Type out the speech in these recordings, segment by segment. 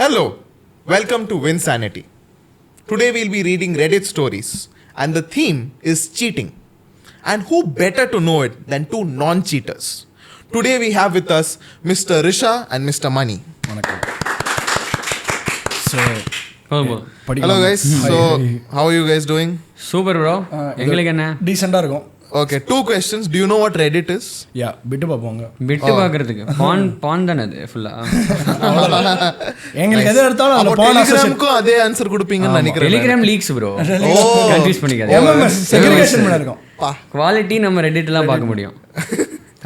Hello, welcome to VinSanity. Today we'll be reading Reddit stories and the theme is cheating. And who better to know it than two non-cheaters? Today we have with us Mr. Risha and Mr. Mani. Hello guys, so how are you guys doing? Super bro, எங்களுக்கு என்ன டீசெண்டா இருக்கும். Okay, two questions. Do you know what Reddit is? Yeah, பிட்டு பாப்போங்க. பிட்டு பாக்குறதுக்கு பான் தானே அது ஃபுல்லா. எங்களுக்கு எது எடுத்தாலும் அந்த பான் டெலிகிராமுக்கு அதே ஆன்சர் கொடுப்பீங்கன்னு நினைக்கிறேன். Telegram leaks bro. கன்ஃபியூஸ் பண்ணிக்காதீங்க. MMS செக்ரிகேஷன் பண்ண இருக்கும். குவாலிட்டி நம்ம ரெடிட்லாம் பார்க்க முடியும்.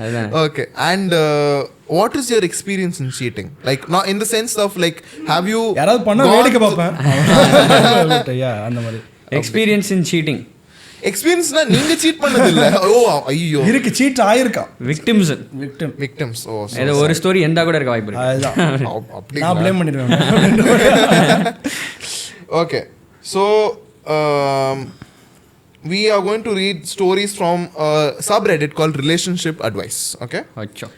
அதுதான். Okay, and what is your experience in cheating? Like not in the sense of like have you யாராவது பண்ண வேடிக்கை பாப்பேன். யா அந்த மாதிரி. Experience in cheating. எக்ஸ்பீரியன்ஸ்னா நீங்க சீட் பண்ணது இல்ல. ஓ ஐயோ இருக்கு சீட் ஆயிருக்கா. விக்டிம்ஸ் ஓ ஏதோ ஒரு ஸ்டோரி எந்தா கூட இருக்க வாய்ப்பு இருக்கு. அப்படி நான் ப்ளேம் பண்ணிடுவேன். Okay, so we are going to read stories from a subreddit called Relationship Advice. Okay, அச்சோ.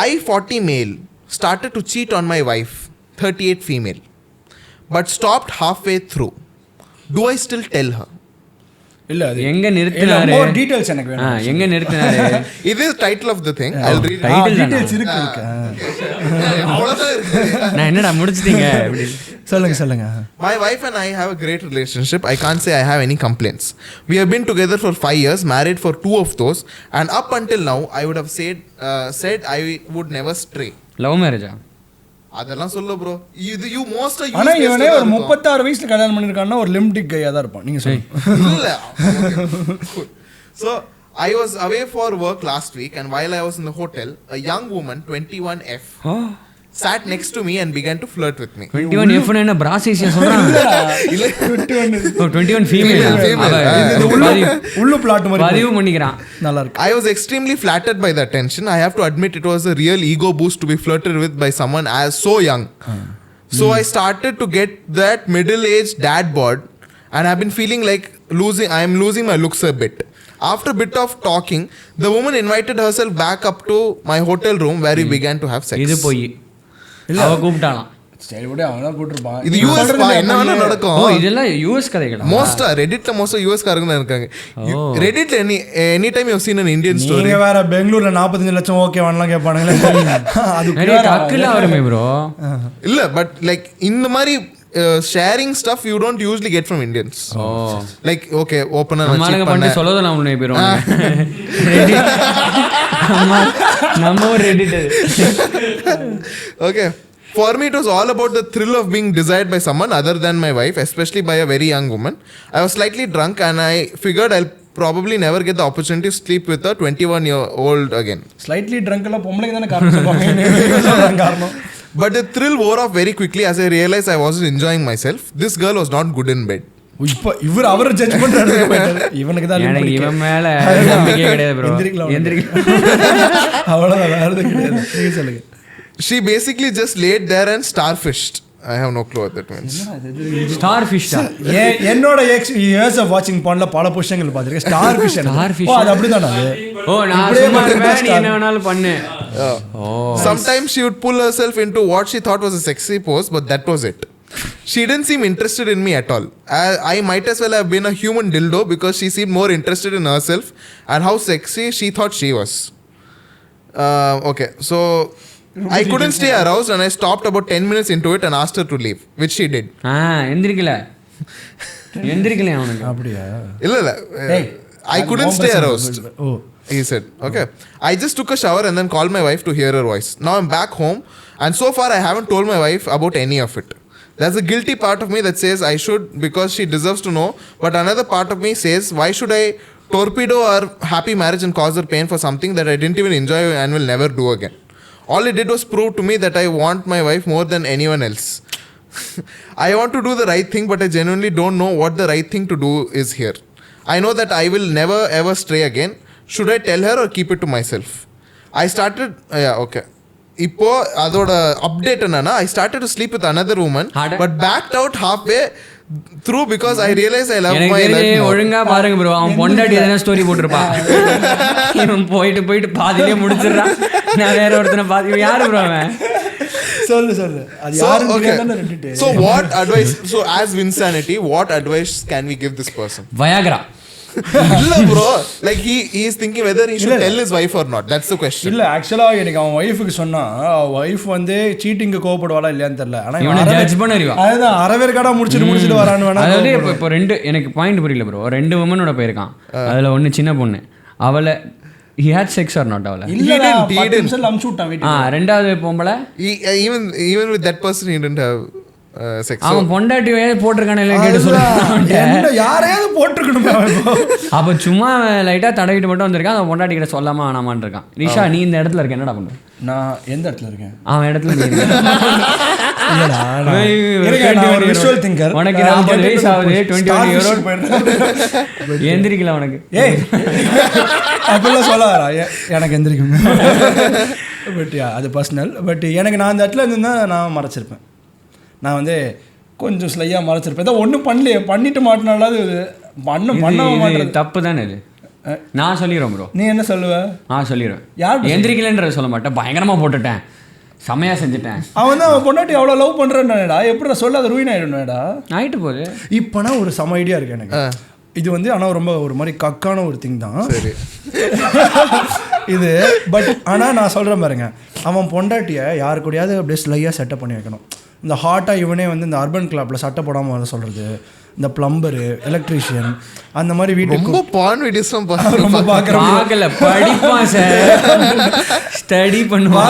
I 40 male started to cheat on my wife 38 female but stopped halfway through. Do I still tell her? இல்ல அது எங்க நிறுத்தினாரு? more details எனக்கு வேணும். எங்க நிறுத்தினாரு? It is title of the thing. I'll read Title details இருக்கு. அவ்வளவுதான் இருக்கு. நான் என்னடா முடிச்சிட்டீங்க இப்படி சொல்லுங்க. My wife and I have a great relationship. I can't say I have any complaints. We have been together for 5 years, married for 2 of those, and up until now I would have said I would never stray. Love மேரேஜா? அதெல்லாம் சொல்ல bro. இது you most are ஆனா இவனே ஒரு 36 வயசுல கல்யாணம் பண்ணிருக்கான்னா ஒரு லிமிட்டிக் கையா தான் இருப்பான். நீங்க சொல்லுங்க. இல்ல. So I was away for work last week and while I was in the hotel, a young woman 21F sat next to me and began to flirt with me. 21F னா என்ன பிராசிசியா சொல்றாங்க? இல்ல 21 ஃபீமேல். உள்ளு plot மாதிரி பதிவு பண்ணிக்கிறான். நல்லா இருக்கு. I was extremely flattered by the attention. I have to admit it was a real ego boost to be flirted with by someone as so young. So I started to get that middle-aged dad bod and I've been feeling like I am losing my looks a bit. After a bit of talking, the woman invited herself back up to my hotel room where we began to have sex. இது போய் அவ கூப்பிட்டாலாம். சரி விட அவனா கூட்டிருப்பான். இது US பா என்ன வேணா நடக்கும். ஓ இதெல்லாம் US கதைகளா? மோஸ்டா ரெடிட்ல மோஸ்டா US காரங்க தான் இருக்காங்க. ரெடிட்ல any time you seen an Indian story. நீங்க வேற பெங்களூர்ல 45 லட்சம் ஓகே வாங்கலாம் கேட்பானுங்களே. அது நிறைய டக்குல வருமே bro. இல்ல பட் லைக் இந்த மாதிரி sharing stuff you don't usually get from Indians. Like okay open a நம்மளுக்கு பண்ணி சொல்லதலாம் உன்னை பேரும். நம்ம Reddit. Okay, for me it was all about the thrill of being desired by someone other than my wife, especially by a very young woman. I was slightly drunk and I figured I'll probably never get the opportunity to sleep with a 21-year-old again. Slightly drunk la பொம்பளைங்க தான காரணம் சொல்வாங்க. காரணம். But the thrill wore off very quickly as I realized I wasn't enjoying myself. This girl was not good in bed. இப்ப இவர் அவர் judge பண்றாரு. இவனுக்கு தான் எனக்கு இவன் மேல நம்பிக்கை கிடையாது bro. எந்திரிக்கலாம். அவ்வளவுதான் வேற எதுவும் கிடையாது. நீங்க சொல்லுங்க. She basically just laid there and starfished. I have no clue what that means. Starfish தான். என்னோட years of watching pornல பல புஷங்கள் பாத்திருக்கேன். Starfish. ஓ அது அப்படிதானா? ஓ நான் சும்மா நீ என்ன வேணாலும் பண்ணு. Sometimes she would pull herself into what she thought was a sexy pose, but that was it. She didn't seem interested in me at all. I might as well have been a human dildo because she seemed more interested in herself and how sexy she thought she was. Okay, so I couldn't stay aroused and I stopped about 10 minutes into it and asked her to leave, which she did. எந்திரிக்கல அவனுக்கு. அப்படியே இல்ல I couldn't stay aroused. Oh. He said, okay. I just took a shower and then called my wife to hear her voice. Now I'm back home and so far I haven't told my wife about any of it. There's a guilty part of me that says I should because she deserves to know, but another part of me says why should I torpedo our happy marriage and cause her pain for something that I didn't even enjoy and will never do again. All it did was prove to me that I want my wife more than anyone else. I want to do the right thing, but I genuinely don't know what the right thing to do is here. I know that I will never ever stray again. Should I tell her or keep it to myself? I started okay. இப்போ அதோட update என்னன்னா I started to sleep with another woman but backed out halfway through because I realized I love my life more. ஒழுங்கா பாருங்க bro, அவன் பொண்டாட்டி எதனா story போட்டுருப்பான். இவன் போயிட்டு பாதியிலே முடிச்சிடுறான். நான் வேற ஒருத்தனை பாதி. யாரு bro அவன்? சொல்லு அது So, யாருன்னு okay. தெரியாதானே Reddit. So what advice? So as VinSanity, what advice can we give this person? Viagra. இல்ல bro, like he is thinking whether he should tell his wife or not. That's the question. இல்ல ஆக்சுவலா எனக்கு அவன் ஒய்ஃபுக்கு சொன்னா wife வந்து சீட்டிங்க்கு கோவப்படுவாளா இல்லையான்னு தெரியல. ஆனா இவனை ஜட்ஜ் பண்ண அறிவா. அதுதான் அறவேற்காடா முடிச்சிட்டு வரான்னு வேணா. அதாவது இப்போ ரெண்டு எனக்கு பாயிண்ட் புரியல ப்ரோ. 2 womenோட போயிருக்கான். அதுல ஒன்னு சின்ன பொண்ணு. அவளை he had sex or not அவளை? இல்ல 10 நிமிஷம் அம்ச்சு விட்டான் வீட்டுக்கு. ரெண்டாவது பொம்பளை even with that person he didn't have sex. அவன் பொண்டாட்டியே போட்டிருக்கானே கேட்டு சொல்லுவான். யாரையாவது போட்டிருக்கணுமே. அப்போ சும்மா லைட்டா தடவிட்டு மட்டும் வந்திருக்கான். அவன் பொண்டாட்டி கிட்ட சொல்லாம ஆனாமான்னு இருக்கான். நிஷா நீ இந்த இடத்துல இருக்க என்னடா பண்ற? நான் எந்த இடத்துல இருக்கேன்? அவன் இடத்துல நீ இருக்க. Visual thinker. உனக்கு 40 வயசு ஆகுது, 21 year old. எந்திரிக்கல உனக்கு. ஏய் அப்படிலாம் சொல்லாதடா. எனக்கு எந்திரிக்குங்க. பட் அது பர்சனல். பட் எனக்கு நான் அந்த இடத்துல இருந்தா நான் மறைச்சிருப்பேன். நான் வந்து கொஞ்சம் ஸ்லையாக மறைச்சிருப்பேன். ஏதோ ஒன்றும் பண்ணலையே, பண்ணிட்டு மாட்டினாலாவது பண்ண மாட்டேன். தப்பு தானே இது. நான் சொல்லிடுறேன் ப்ரோ. நீ என்ன சொல்லுவ? நான் சொல்லிடுவேன். யார் எந்திரிக்கலன்றத சொல்ல மாட்டேன். பயங்கரமாக போட்டுட்டேன், செம்மையாக செஞ்சுட்டேன். அவன் தான் அவன் பொண்டாட்டி அவ்வளோ லவ் பண்ணுறேன்டா. எப்படி சொல்ல அது ரூயின் ஆகிடும்டா. ஆகிட்டு போகுது. இப்போனா ஒரு செம ஐடியா இருக்கு எனக்கு. இது வந்து ஆனால் ரொம்ப ஒரு மாதிரி கக்கான ஒரு திங் தான் இது. பட் ஆனால் நான் சொல்கிறேன் பாருங்க, அவன் பொண்டாட்டியை யாரு கூடயாவது அப்படியே ஸ்லையாக செட்டப் பண்ணி வைக்கணும். இந்த ஹாட்டாக இவனே வந்து இந்த அர்பன் கிளப்பில் சட்டை போடாமல் வர சொல்கிறது, இந்த பிளம்பரு, எலக்ட்ரீஷியன், அந்த மாதிரி வீட்டுக்கு ரொம்ப பான் வீடியோஸ்லாம் ரொம்ப பார்க்கல படிப்பான் சார், ஸ்டடி பண்ணுவான்.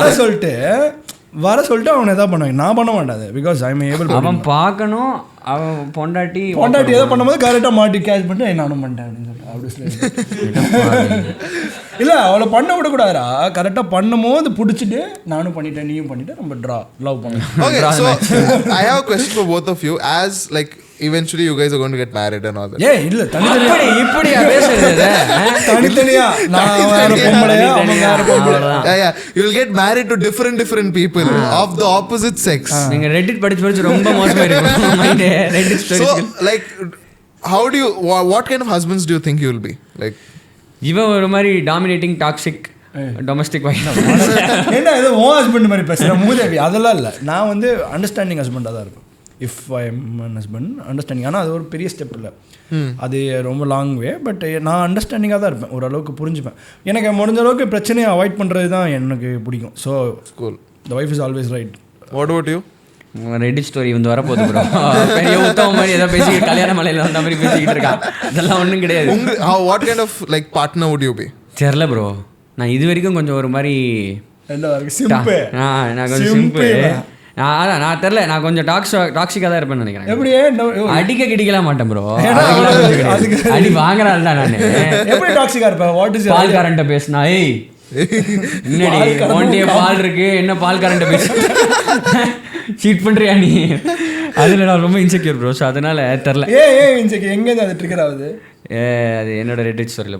வர சொல்லிட்டு அவனை எதாவது பண்ணுவாங்க. நான் பண்ண மாட்டாது. Because I am able. அவன் பார்க்கணும். அவன் பொண்டாட்டி எதாவது பண்ணும்போது கரெக்டாக மாட்டி கேட்ச் பண்ணிட்டு நானும் பண்ணிட்டேன் அப்படின்னு சொல்லிட்டு அப்படி சொல்லி இல்லை அவளை பண்ண விடக்கூடாதுரா. கரெக்டாக பண்ணும்போது பிடிச்சிட்டு நானும் பண்ணிட்டேன் நீயும் பண்ணிட்டு நம்ம லவ் பண்ணுவோம். Okay, so I have a question for both of you. As like eventually you guys are going to get married and all that. ஏய் இல்ல தனித்தனியா இப்படியா பேசுறது? தனித்தனியா நான் வேற பொம்பளையா அவங்க வேற பொம்பளையா? Yeah, you will get married to different people of the opposite sex. நீங்க Reddit படிச்சு ரொம்ப மோசமா இருக்கு mind. Reddit stories. So like how do you what kind of husbands do you think you will be? Like இவன் ஒரு மாதிரி dominating toxic domestic wife. என்ன ஏதோ ஓ ஹஸ்பண்ட் மாதிரி பேசுகிறேன் மூதேவி. அதெல்லாம் இல்லை. நான் வந்து அண்டர்ஸ்டாண்டிங் ஹஸ்பண்டாக தான் இருப்பேன். If I am an husband understanding. ஆனால் அது ஒரு பெரிய ஸ்டெப் இல்லை, அது ரொம்ப லாங் வே. பட் நான் அண்டர்ஸ்டாண்டிங்காக தான் இருப்பேன். ஓரளவுக்கு புரிஞ்சுப்பேன். எனக்கு முடிஞ்ச அளவுக்கு பிரச்சனையை அவாய்ட் பண்ணுறது தான் எனக்கு பிடிக்கும். So school the wife is always right. What about you? Reddit story வந்து வரப்போகுது ப்ரோ. பெரிய உத்தம மாதிரி ஏதோ பேசி கல்யாண மலையில் வந்த மாதிரி பேசிக்கிட்டு இருக்கான். அதெல்லாம் ஒன்றும் கிடையாது. What kind of like partner would you be? தெரியல ப்ரோ. நான் இது வரைக்கும் கொஞ்சம் ஒரு மாதிரி நான் கொஞ்சம் சிம்பிள். அதான் நான் தெரில, நான் கொஞ்சம் டாக்ஸிக்காக தான் இருப்பேன்னு நினைக்கிறேன். எப்படி அடிக்க கிடிக்கலாம் மாட்டேன் ப்ரோ. அடி வாங்குறாள் தான் நான். எப்படி டாக்ஸிக்காக இருப்பேன்? வாட் இஸ் பால் கரண்ட்டை பேசினா ஏய் என்னடி ஒன்டே பால் இருக்கு என்ன பால் கரண்ட்டை பேச சீட் பண்ணுறியா நீ? அதில் நான் ரொம்ப இன்செக்யூர் ப்ரோ. ஸோ அதனால தெரில. இன்செக்யூர் எங்கேருந்து அது ட்ரிகர் ஆகுது? அது என்னோட ரெடிட் ஸ்டோரியில்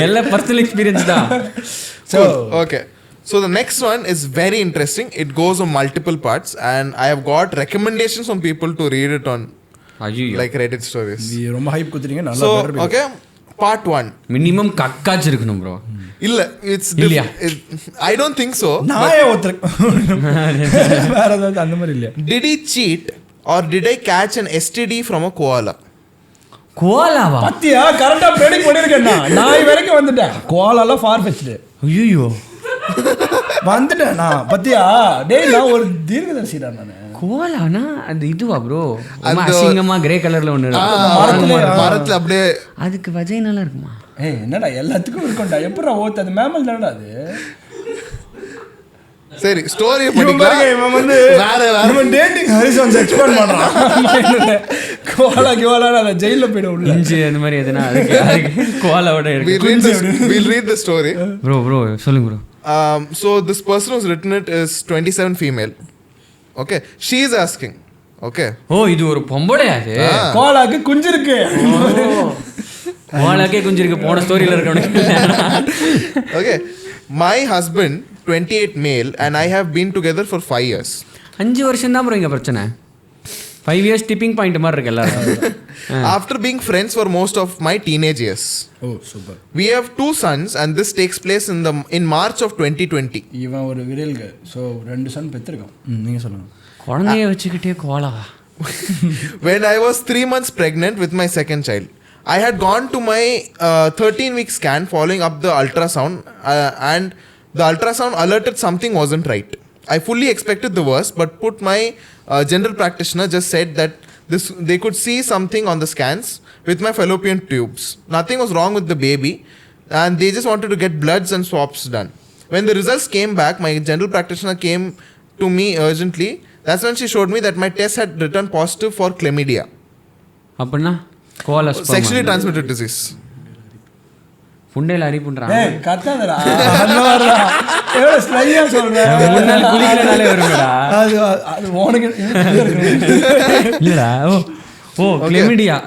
எல்லாம் பர்சனல் எக்ஸ்பீரியன்ஸ் தான். So okay. So the next one is very interesting. It goes on multiple parts and I have got recommendations from people to read it on like Reddit stories. ரொம்ப hype குத்துறீங்க. நல்லா So okay, part 1. Minimum கக்காச்சு இருக்கணும் bro. இல்ல it's I don't think so. நாயே ஒருத்தர் வேற ஏதாவது அந்த மாதிரி இல்லையா? Did he cheat or did I catch an STD from a koala? கோலாவா? பத்தியா கரெக்டா ப்ரெடிக்ட் பண்ணிருக்கேன். நான் வரைக்கும் வந்துட்டேன். கோலால ஃபார் ஃபெச்ட். ஐயோ வந்துட்டேன் நான். பத்தியா டேய் நான் ஒரு தீர்க்கதரிசிடா நான். கோலானா அந்த இதுவா ப்ரோ? அசிங்கமா கிரே கலர்ல ஒன்னு மரத்துல அப்படியே அதுக்கு வஜைனால இருக்குமா? ஏய் என்னடா எல்லாத்துக்கும் இருக்கும்டா. எப்பறா ஓத்து அது மேமல் தானடா அது. சரி ஸ்டோரி படிக்கலாம். இவன் வந்து வேற இவன் டேட்டிங் ஹரிசன்ஸ் எக்ஸ்பெண்ட் பண்றான். கோலா அத ஜெயில்ல போய்ட உள்ள இஞ்சி அந்த மாதிரி எதனா அதுக்கு கோலாவோட இருக்கு. We'll read the story. Bro சொல்லுங்க bro. So this person who's written it is 27 female. Okay, she is asking. Okay. இது ஒரு பொம்பளையா அது? கோலாக்கு குஞ்சு இருக்கு. கோலாக்கே குஞ்சு இருக்கு. போன ஸ்டோரியில இருக்கவனுக்கு. Okay. My husband 28 male and I have been together for 5 years. 5 வருஷம் தான் bro இங்க பிரச்சனை. 5 years tipping point மாதிரி இருக்கு எல்லாரும். After being friends for most of my teenage years. Oh super. We have 2 sons and this takes place in March of 2020. இவன் ஒரு விரல்க. So 2 Sun பெற்றிருக்கான். நீங்கள் சொல்லுங்கள். குழந்தைய வச்சுக்கிட்டே Cola. When I was 3 months pregnant with my second child, I had gone to my 13-week scan following up the ultrasound and the ultrasound alerted something wasn't right. I fully expected the worst, but my general practitioner just said that they could see something on the scans with my fallopian tubes. Nothing was wrong with the baby and they just wanted to get bloods and swabs done. When the results came back, my general practitioner came to me urgently. That's when she showed me that my test had returned positive for chlamydia. அப்படின்னா Cola Sexually transmitted disease. புண்டையில் அரிப்புன்றான். கத்தாதடா. எவ்வளோ ஸ்லையா சொல்கிறேன். 3 நாள் குளிக்கிறனாலே வருங்கடா. அது உனக்கு இல்லடா. ஓ கிளெமிடியா.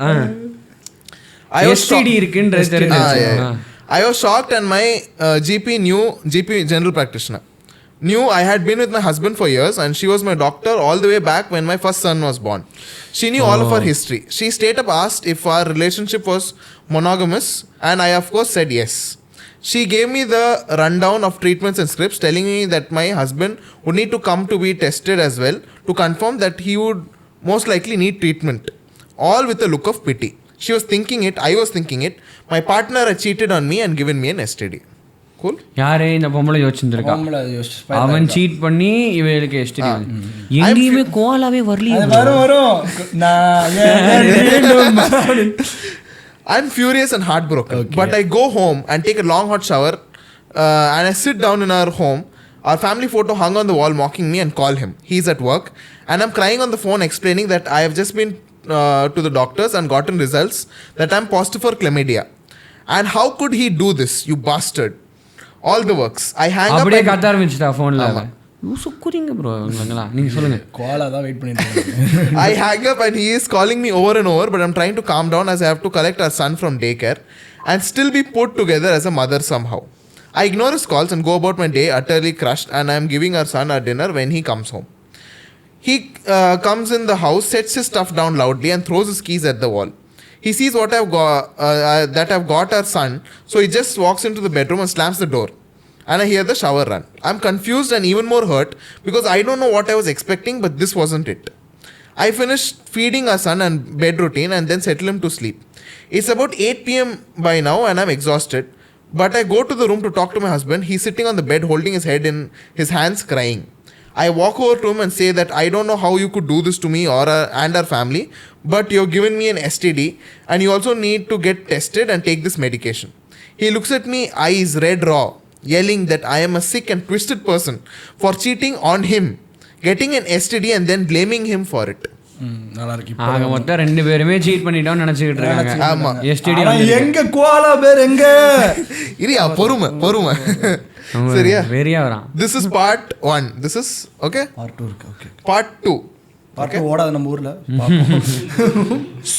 STD இருக்குன்றது தெரிஞ்சு. I was shocked and my GP general practitioner knew I had been with my husband for years and she was my doctor all the way back when my first son was born. She knew all of our history. She straight up asked if our relationship was monogamous and I of course said yes. She gave me the rundown of treatments and scripts telling me that my husband would need to come to be tested as well to confirm that he would most likely need treatment. All with a look of pity. She was thinking it, I was thinking it. My partner had cheated on me and given me an STD. Cool. யாரே இந்த பொம்பளை யோசிச்சிருக்கா. அவன் seat பண்ணி இவளுக்கு STD. எங்கேயுமே கோலாவே வரலையே. வரும். I'm furious and heartbroken. Okay. But I go home and take a long hot shower and I sit down in our home. Our family photo hung on the wall mocking me and call him. He's at work and I'm crying on the phone explaining that I have just been to the doctors and gotten results that I'm positive for chlamydia. And how could he do this, you bastard? All the works. I hang up. அப்படியே கத்த ஆரம்பிச்சிட்டா ஃபோன்ல. சுக்குறீங்க bro நீங்களா. நீங்க சொல்லுங்க. Cola தான் wait பண்ணிட்டு இருக்கேன். I hang up and he is calling me over and over but I'm trying to calm down as I have to collect our son from daycare and still be put together as a mother somehow. I ignore his calls and go about my day utterly crushed and I'm giving our son our dinner when he comes home. He comes in the house, sets his stuff down loudly and throws his keys at the wall. He sees what that I've got our son, so he just walks into the bedroom and slams the door. And I hear the shower run. I'm confused and even more hurt because I don't know what I was expecting, but this wasn't it. I finished feeding our son and bed routine and then settle him to sleep. It's about 8 p.m. by now and I'm exhausted. But I go to the room to talk to my husband. He's sitting on the bed holding his head in his hands crying. I walk over to him and say that I don't know how you could do this to me and our family, but you've given me an STD and you also need to get tested and take this medication. He looks at me, eyes red raw, yelling that I am a sick and twisted person for cheating on him, getting an STD and then blaming him for it. நல்லா இருக்கு. ஆக மொத்தம் 2 பேருமே seat பண்ணிட்டோம்னு நினைச்சிட்டு இருக்காங்க. ஆமா. STD எங்க Cola பேர் எங்க? இரியா பொறுமை. சரியா? வெரியா வரான். This is part 1. This is okay? Part 2 இருக்கு. Okay. Part 2. பார்ட் ஓடாது நம்ம ஊர்ல.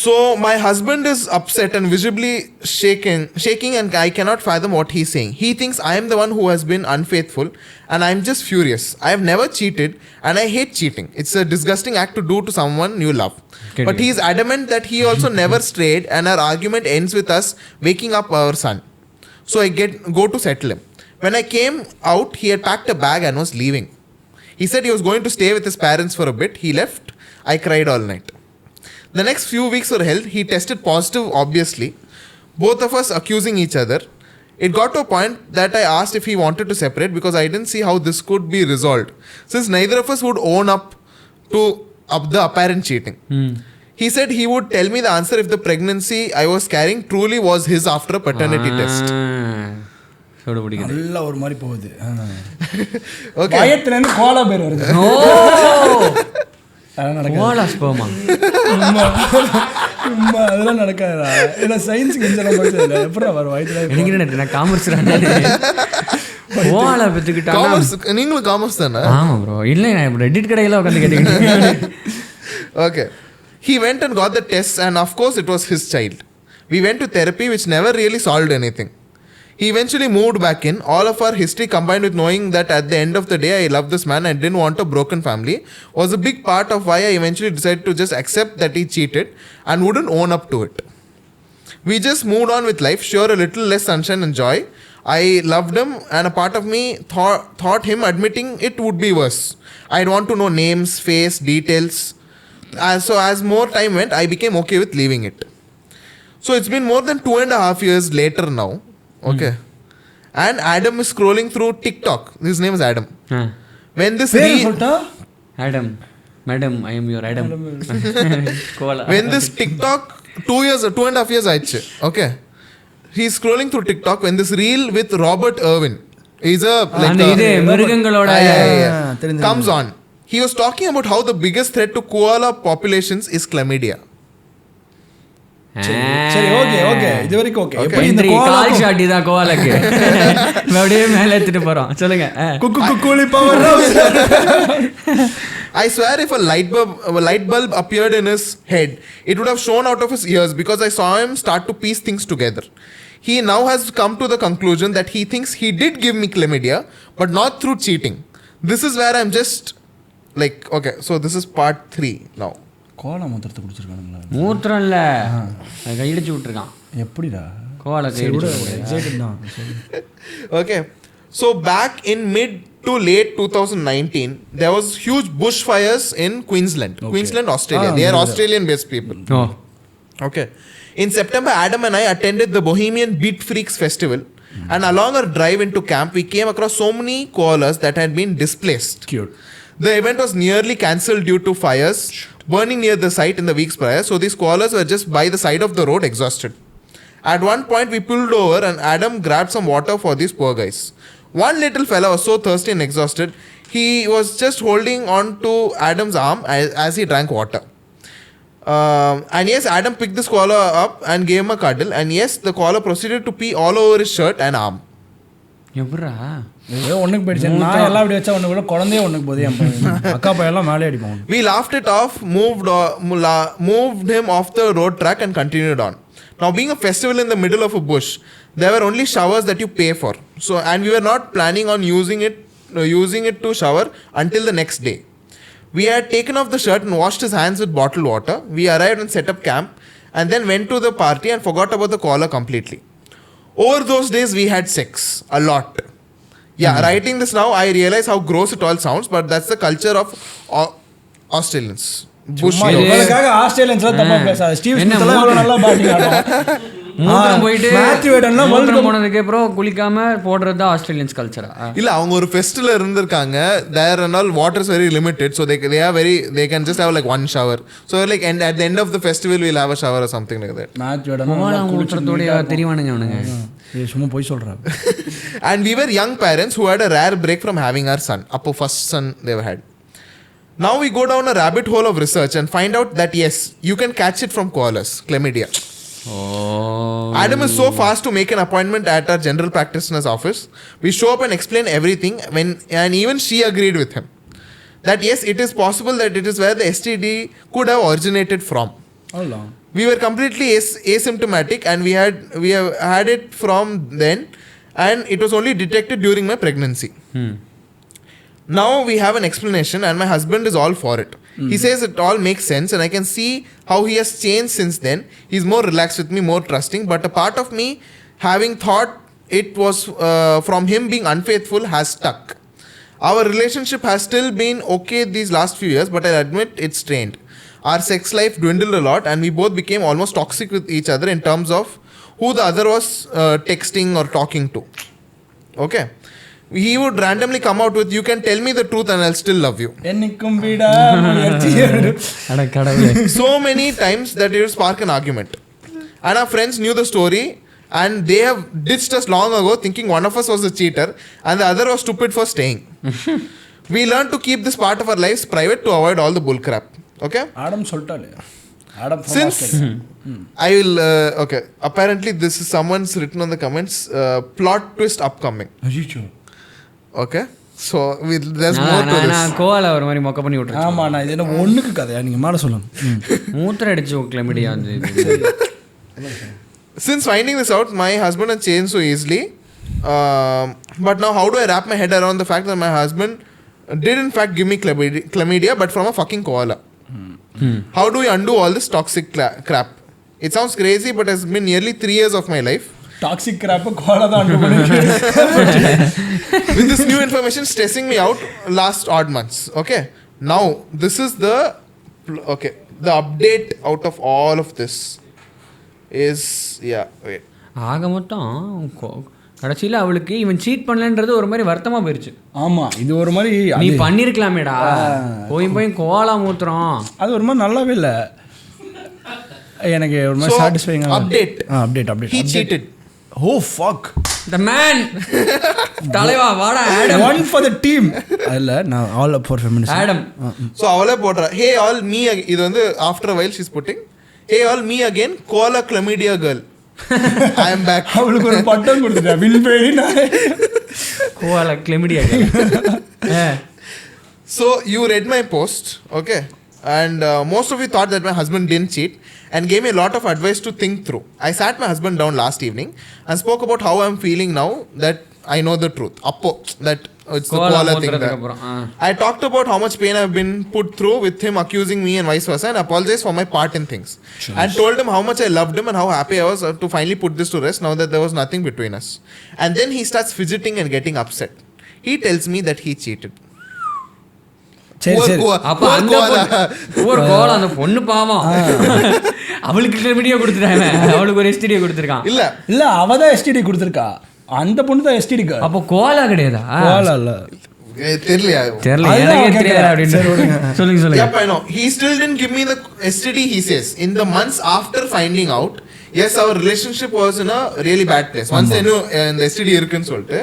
So my husband is upset and visibly shaking and I cannot fathom what he's saying. He thinks I am the one who has been unfaithful and I'm just furious. I have never cheated and I hate cheating. It's a disgusting act to do to someone you love. But he is adamant that he also never strayed and our argument ends with us waking up our son. So I go to settle him. When I came out, he had packed a bag and was leaving. He said he was going to stay with his parents for a bit. He left. I cried all night. The next few weeks were held. He tested positive, obviously. Both of us accusing each other. It got to a point that I asked if he wanted to separate because I didn't see how this could be resolved, since neither of us would own up to the apparent cheating. He said he would tell me the answer if the pregnancy I was carrying truly was his after a paternity test. நல்ல ஒரு மாதிரி போகுது. Okay. பயத்துல இருந்து கோலா பேர் வருது. கோலா ஸ்பெர்மா. அதெல்லாம் நடக்காதா? ஏன்னா சயின்ஸ்க்கு இன்ஜினியர் படிச்சது இல்லை. எப்படா வரும் வயிற்றுல? எனக்கு என்ன நான் காமர்ஸ் கோலா பெற்றுக்கிட்டா. நீங்களும் காமர்ஸ் தானே? ஆமா ப்ரோ. இல்லை நான் ரெடிட் கடையில் உட்காந்து கேட்டுக்கிட்டேன். Okay. He went and got the tests and of course it was his child. We went to therapy which never really solved anything. He eventually moved back in. All of our history combined with knowing that at the end of the day I love this man and didn't want a broken family was a big part of why I eventually decided to just accept that he cheated and wouldn't own up to it. We just moved on with life, sure a little less sunshine and joy. I loved him and a part of me thought him admitting it would be worse. I'd want to know names, face, details. So as more time went, I became okay with leaving it. So it's been more than 2.5 years later now. Okay. And Adam is scrolling through TikTok. His name is Adam. When this Adam, madam, I am your Adam. when this TikTok 2.5 years aichu. Okay. He's scrolling through TikTok when this reel with Robert Irwin. He's a comes on. He was talking about how the biggest threat to koala populations is chlamydia. சரி okay இது வரைக்கும் okay. எப்படி இந்த கால் shot இதா கோவாலக்கு அப்படியே மேலே எடுத்துட்டு போறோம். சொல்லுங்க. கூலி power. I swear if a light bulb appeared in his head, it would have shone out of his ears because I saw him start to piece things together. He now has come to the conclusion that he thinks he did give me chlamydia, but not through cheating. This is where I'm just like, okay, so this is part 3 now. Cola மூத்திரத்தை குடிச்சிருக்கானுங்களா? மூத்திரம் இல்ல, கையடிச்சு விட்டுருக்கான். எப்படிடா Cola கையடிச்சு? Excited தான். Okay, so back in mid to late 2019, there was huge bushfires in Queensland, Australia. They are Australian-based people. Oh. Okay. In September, Adam and I attended the Bohemian Beat Freaks Festival, and along our drive into camp, we came across so many koalas that had been displaced. Cute. The event was nearly cancelled due to fires burning near the site in the weeks prior, so these koalas were just by the side of the road exhausted. At one point, we pulled over and Adam grabbed some water for these poor guys. One little fella was so thirsty and exhausted, he was just holding on to Adam's arm as he drank water. And yes, Adam picked this koala up and gave him a cuddle, and yes, the koala proceeded to pee all over his shirt and arm. எப்படா ஒண்ணுக்கு போயிடுச்சு. நான் எல்லாம் அப்படி வச்சா ஒண்ணு கூட குழந்தைய ஒண்ணுக்கு போதே அக்கா பையெல்லாம் மேலே அடிப்போம். We laughed it off, moved him off the road track and continued on. Now, being a festival in the middle of a bush, there were only showers that you pay for. So, and we were not planning on using it to shower until the next day. We had taken off the shirt and washed his hands with bottled water. We arrived and set up camp, and then went to the party and forgot about the koala completely. Over those days, we had sex a lot. Yeah, writing this now, I realize how gross it all sounds, but that's the culture of Australians. ஆஸ்திரேலியன்ஸ்லாம் தப்பா பேசாத. Steve Smith எல்லாம் எவ்வளவு நல்லா potting ஆடுறான். மூத்திரம் போயிட்டு Matthew எடன்லாம் மூத்திரம் போனதுக்கு அப்புறம் குளிக்காம போடுறது தான் ஆஸ்திரேலியன்ஸ் கல்ச்சரா? இல்ல, அவங்க ஒரு ஃபெஸ்டிவல்ல இருந்திருக்காங்க. There and all water is very limited, so they can just have like one shower. So like at the end of the festival we'll have a shower or something like that. Matthew Hayden மூத்திரத்தோட தெரிவானுங்க அவனுங்க. சும்மா போய் சொல்றாங்க. And we were young parents who had a rare break from having our son. Appo first son they had. Now we go down a rabbit hole of research and find out that yes, you can catch it from koalas, chlamydia. Oh. Adam is so fast to make an appointment at our general practitioner's office. We show up and explain everything, and even she agreed with him that yes, it is possible that it is where the STD could have originated from. Allah. We were completely asymptomatic, and we have had it from then, and it was only detected during my pregnancy. Now we have an explanation, and my husband is all for it. He says it all makes sense, and I can see how he has changed since then. He's more relaxed with me, more trusting, but a part of me having thought it was from him being unfaithful has stuck. Our relationship has still been okay these last few years, but I admit it's strained. Our sex life dwindled a lot, and we both became almost toxic with each other in terms of who the other was texting or talking to. Okay. He would randomly come out with, you can tell me the truth and I'll still love you. So many times that it would spark an argument. And our friends knew the story, and they have ditched us long ago thinking one of us was a cheater and the other was stupid for staying. We learned to keep this part of our lives private to avoid all the bull crap. Okay? Adam soltale. Adam Since I will okay, apparently this is someone's written on the comments, plot twist upcoming. Okay, so there's more to this. நான் கோவால ஒரு மாதிரி மொக்க பண்ணி விட்டுறேன். ஆமா, நான் இது என்ன ஒண்ணுக்கு கதையா? நீங்க மேல சொல்லுங்க. மூத்திரம் அடிச்சு கிளம்பிடியா வந்து. Since finding this out, my husband has changed so easily. But now how do I wrap my head around the fact that my husband did in fact give me chlamydia, but from a fucking koala? How do we undo all this toxic crap? It sounds crazy, but it's been nearly 3 years of my life. Toxic கிராப்பை கோலா தான் With this new information stressing me out last odd months. Okay. Now, this is the update out of all of this is, wait. ஆக மொத்தம் கடைசியில் அவளுக்கு இவன் seat பண்ணலன்றது ஒரு மாதிரி வருத்தமாக போயிடுச்சு. ஆமாம், இது ஒரு மாதிரி நீ பண்ணியிருக்கலாமேடா, போய் கோலா மூத்துறோம். அது ஒரு மாதிரி நல்லாவே இல்லை, எனக்கு ஒரு மாதிரி satisfying. Update He cheated. Oh fuck. The man. தலைவா வாடா Adam. One for the team. இல்ல நான் all up for feminism. Adam. So அவளே போடுறா, hey all me, இது வந்து after a while she's putting, hey all me again, koala chlamydia girl. I am back. அவளுக்கு ஒரு பட்டம் கொடுத்துட்டா, வில்பேனா Cola chlamydia girl. So you read my post, okay? And most of you thought that my husband didn't cheat and gave me a lot of advice to think through. I sat my husband down last evening and spoke about how I'm feeling now that I know the truth. That it's the koala thing. I talked about how much pain I've been put through with him accusing me and vice versa, and apologized for my part in things. And told him how much I loved him and how happy I was to finally put this to rest now that there was nothing between us. And then he starts fidgeting and getting upset. He tells me that he cheated. அப்ப அந்த ஒரு Cola அந்த பொண்ணு பாவம், அவளுக்கு கிளம்பிடியா கொடுத்துட்டாங்க, அவளுக்கு ஒரு எஸ்டிடி கொடுத்துருக்கான். இல்ல அவ தான் எஸ்டிடி கொடுத்துருக்கா, அந்த பொண்ணு தான் எஸ்டிடி. அப்போ கோலா கிடையாதா? கோலா இல்ல, தெரியல எனக்கே தெரியாது அப்படின்னு சொல்லுங்க. Yep, I know. He still didn't give me the STD, he says. In the months after finding out, yes, our relationship was in a really bad place. Once they knew the STD இருக்குன்னு சொல்லிட்டு,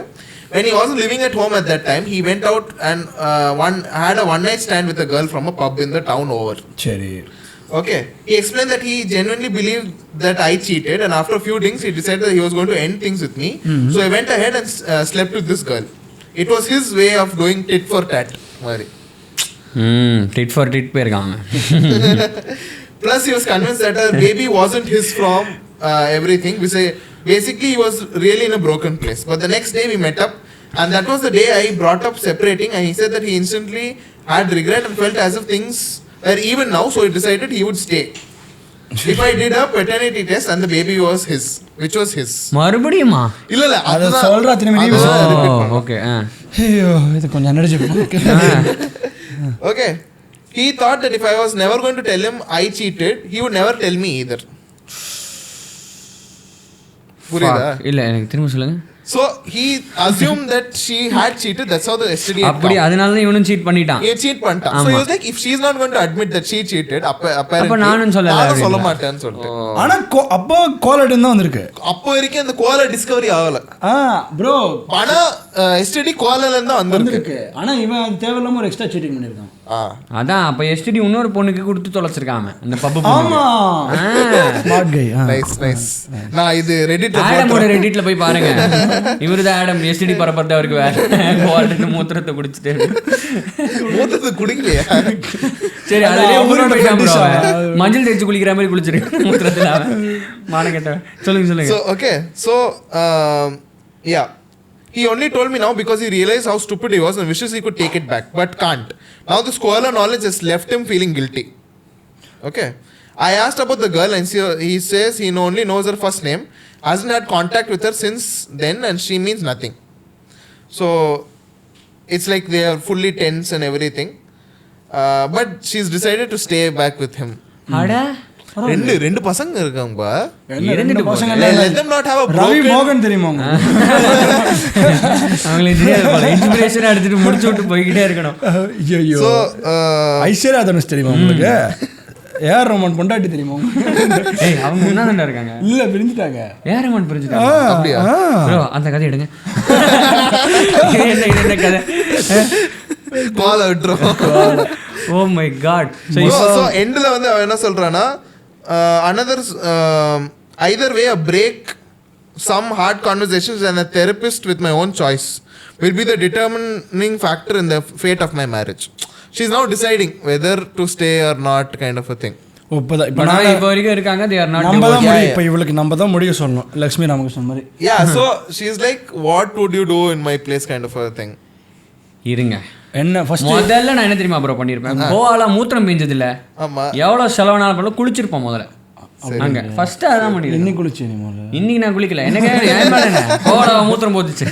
when he wasn't living at home at that time, he went out and had a one night stand with a girl from a pub in the town over. Seri. Okay. He explained that he genuinely believed that I cheated, and after a few drinks he decided that he was going to end things with me. So I went ahead and slept with this girl. It was his way of doing tit for tat. Tit for tit போயிருக்காங்க. Plus he was convinced that her baby wasn't his from everything. Basically, he was really in a broken place. But the next day we met up, and that was the day I brought up separating, and he said that he instantly had regret and felt as if things were even now, so he decided he would stay. If I did a paternity test and the baby was his, which was his. மறுபடியுமா? இல்ல அத சொல்றா திரும்பி. Okay. ஐயோ இது கொஞ்சம் energy போக்கு. Okay. He thought that if I was never going to tell him I cheated, he would never tell me either. புரியுதா? இல்ல எனக்கு திரும்ப சொல்லுங்க. So he assumed that she had cheated. That's how the STD had அப்படி அதனால தான் இவனும் seat பண்ணிட்டான். He cheat பண்ணிட்டான். So he was like, if she's not going to admit that she cheated, apparently அப்ப நானும் சொல்ல மாட்டேன்னு சொல்லிட்டு. ஆனா அப்போ கோலட் தான் வந்திருக்கு. அப்போ வரைக்கும் அந்த கோலா டிஸ்கவரி ஆகல. bro ஆனா STD கோலால இருந்து வந்திருக்கு. ஆனா இவன் அது தேவையில்லாம ஒரு எக்ஸ்ட்ரா சீட்டிங் பண்ணிருக்கான். அதான் அப்ப எஸ்டிடி இன்னொரு பொண்ணுக்கு கொடுத்து தொலைச்சிருக்காங்க அந்த பப்பு பொண்ணு. ஆமா ஸ்மார்ட் கை. நைஸ். நான் இது ரெடிட்ல ஆடமோட ரெடிட்ல போய் பாருங்க. இவருதான் ஆடம் எஸ்டிடி பரப்பறது அவருக்கு வேற. கோல்டன் மூத்திரத்தை குடிச்சிட்டு மூத்திரத்தை குடிக்கலையா? சரி அதுலயே ஊரோட போயிட்டான் bro. மஞ்சள் தேய்ச்சு குளிக்கிற மாதிரி குளிச்சிருக்கு மூத்திரத்துல. மானகட்ட சொல்லுங்க. So okay. So yeah. He only told me now because he realized how stupid he was and wishes he could take it back, but can't. Now this koala knowledge has left him feeling guilty. Okay. I asked about the girl and he says he only knows her first name, hasn't had contact with her since then, and she means nothing. So it's like they are fully tense and everything. But she's decided to stay back with him. அட ரெண்டு பசங்க இருக்காங்கப்பா. ரெண்டு பசங்க let them not have a broken. Ravi மோகன் தெரியுமா உங்களுக்கு? அவங்களுக்கு inspiration எடுத்துட்டு முடிச்சு விட்டு போய்கிட்டே இருக்கணும். ஐயோ ஐஸ்வர்யா தனுஷ் தெரியுமா உங்களுக்கு? ஏஆர் ரஹ்மான் பொண்டாட்டி தெரியுமா உங்களுக்கு? ஏய் அவங்க முன்னாடி இருக்காங்க. இல்ல பிரிஞ்சிட்டாங்க. ஏஆர் ரஹ்மான் பிரிஞ்சிட்டாங்க. அப்படியா? bro அந்த கதை எடுங்க. என்ன கதை? கோலா விட்டுறோம். Oh my god. So endல வந்து அவன் என்ன சொல்றானா, another either way a break, some hard conversations and a therapist with my own choice will be the determining factor in the fate of my marriage. She's now deciding whether to stay or not, kind of a thing. இப்போதான் இப்போ நான் இப்போ வரைக்கும் இருக்காங்க, they are not நம்ம தான் divorced. முடியும். இப்போ இவளுக்கு நம்ம தான் முடிய சொல்லணும், லக்ஷ்மி ராமகிருஷ்ணன் மாதிரி. Yeah, so she's like, what would you do in my place kind of a thing. இருங்க, என்ன ஃபர்ஸ்ட் முதல்ல நான் என்ன தெரியுமா ப்ரோ பண்ணியிருப்பேன், கோவால மூத்திரம் பெஞ்சது இல்ல, ஆமா, எவ்வளோ செலவானாலும் பண்ண குளிச்சிருப்போம் முதல்ல அங்க ஃபர்ஸ்ட். அதான் பண்ணிருக்கேன். இன்னைக்கு குளிச்சு நீ முதல்ல? இன்னைக்கு நான் குளிக்கல, எனக்கு ஏன் மேல என்ன கோவால மூத்திரம் போட்டுச்சு.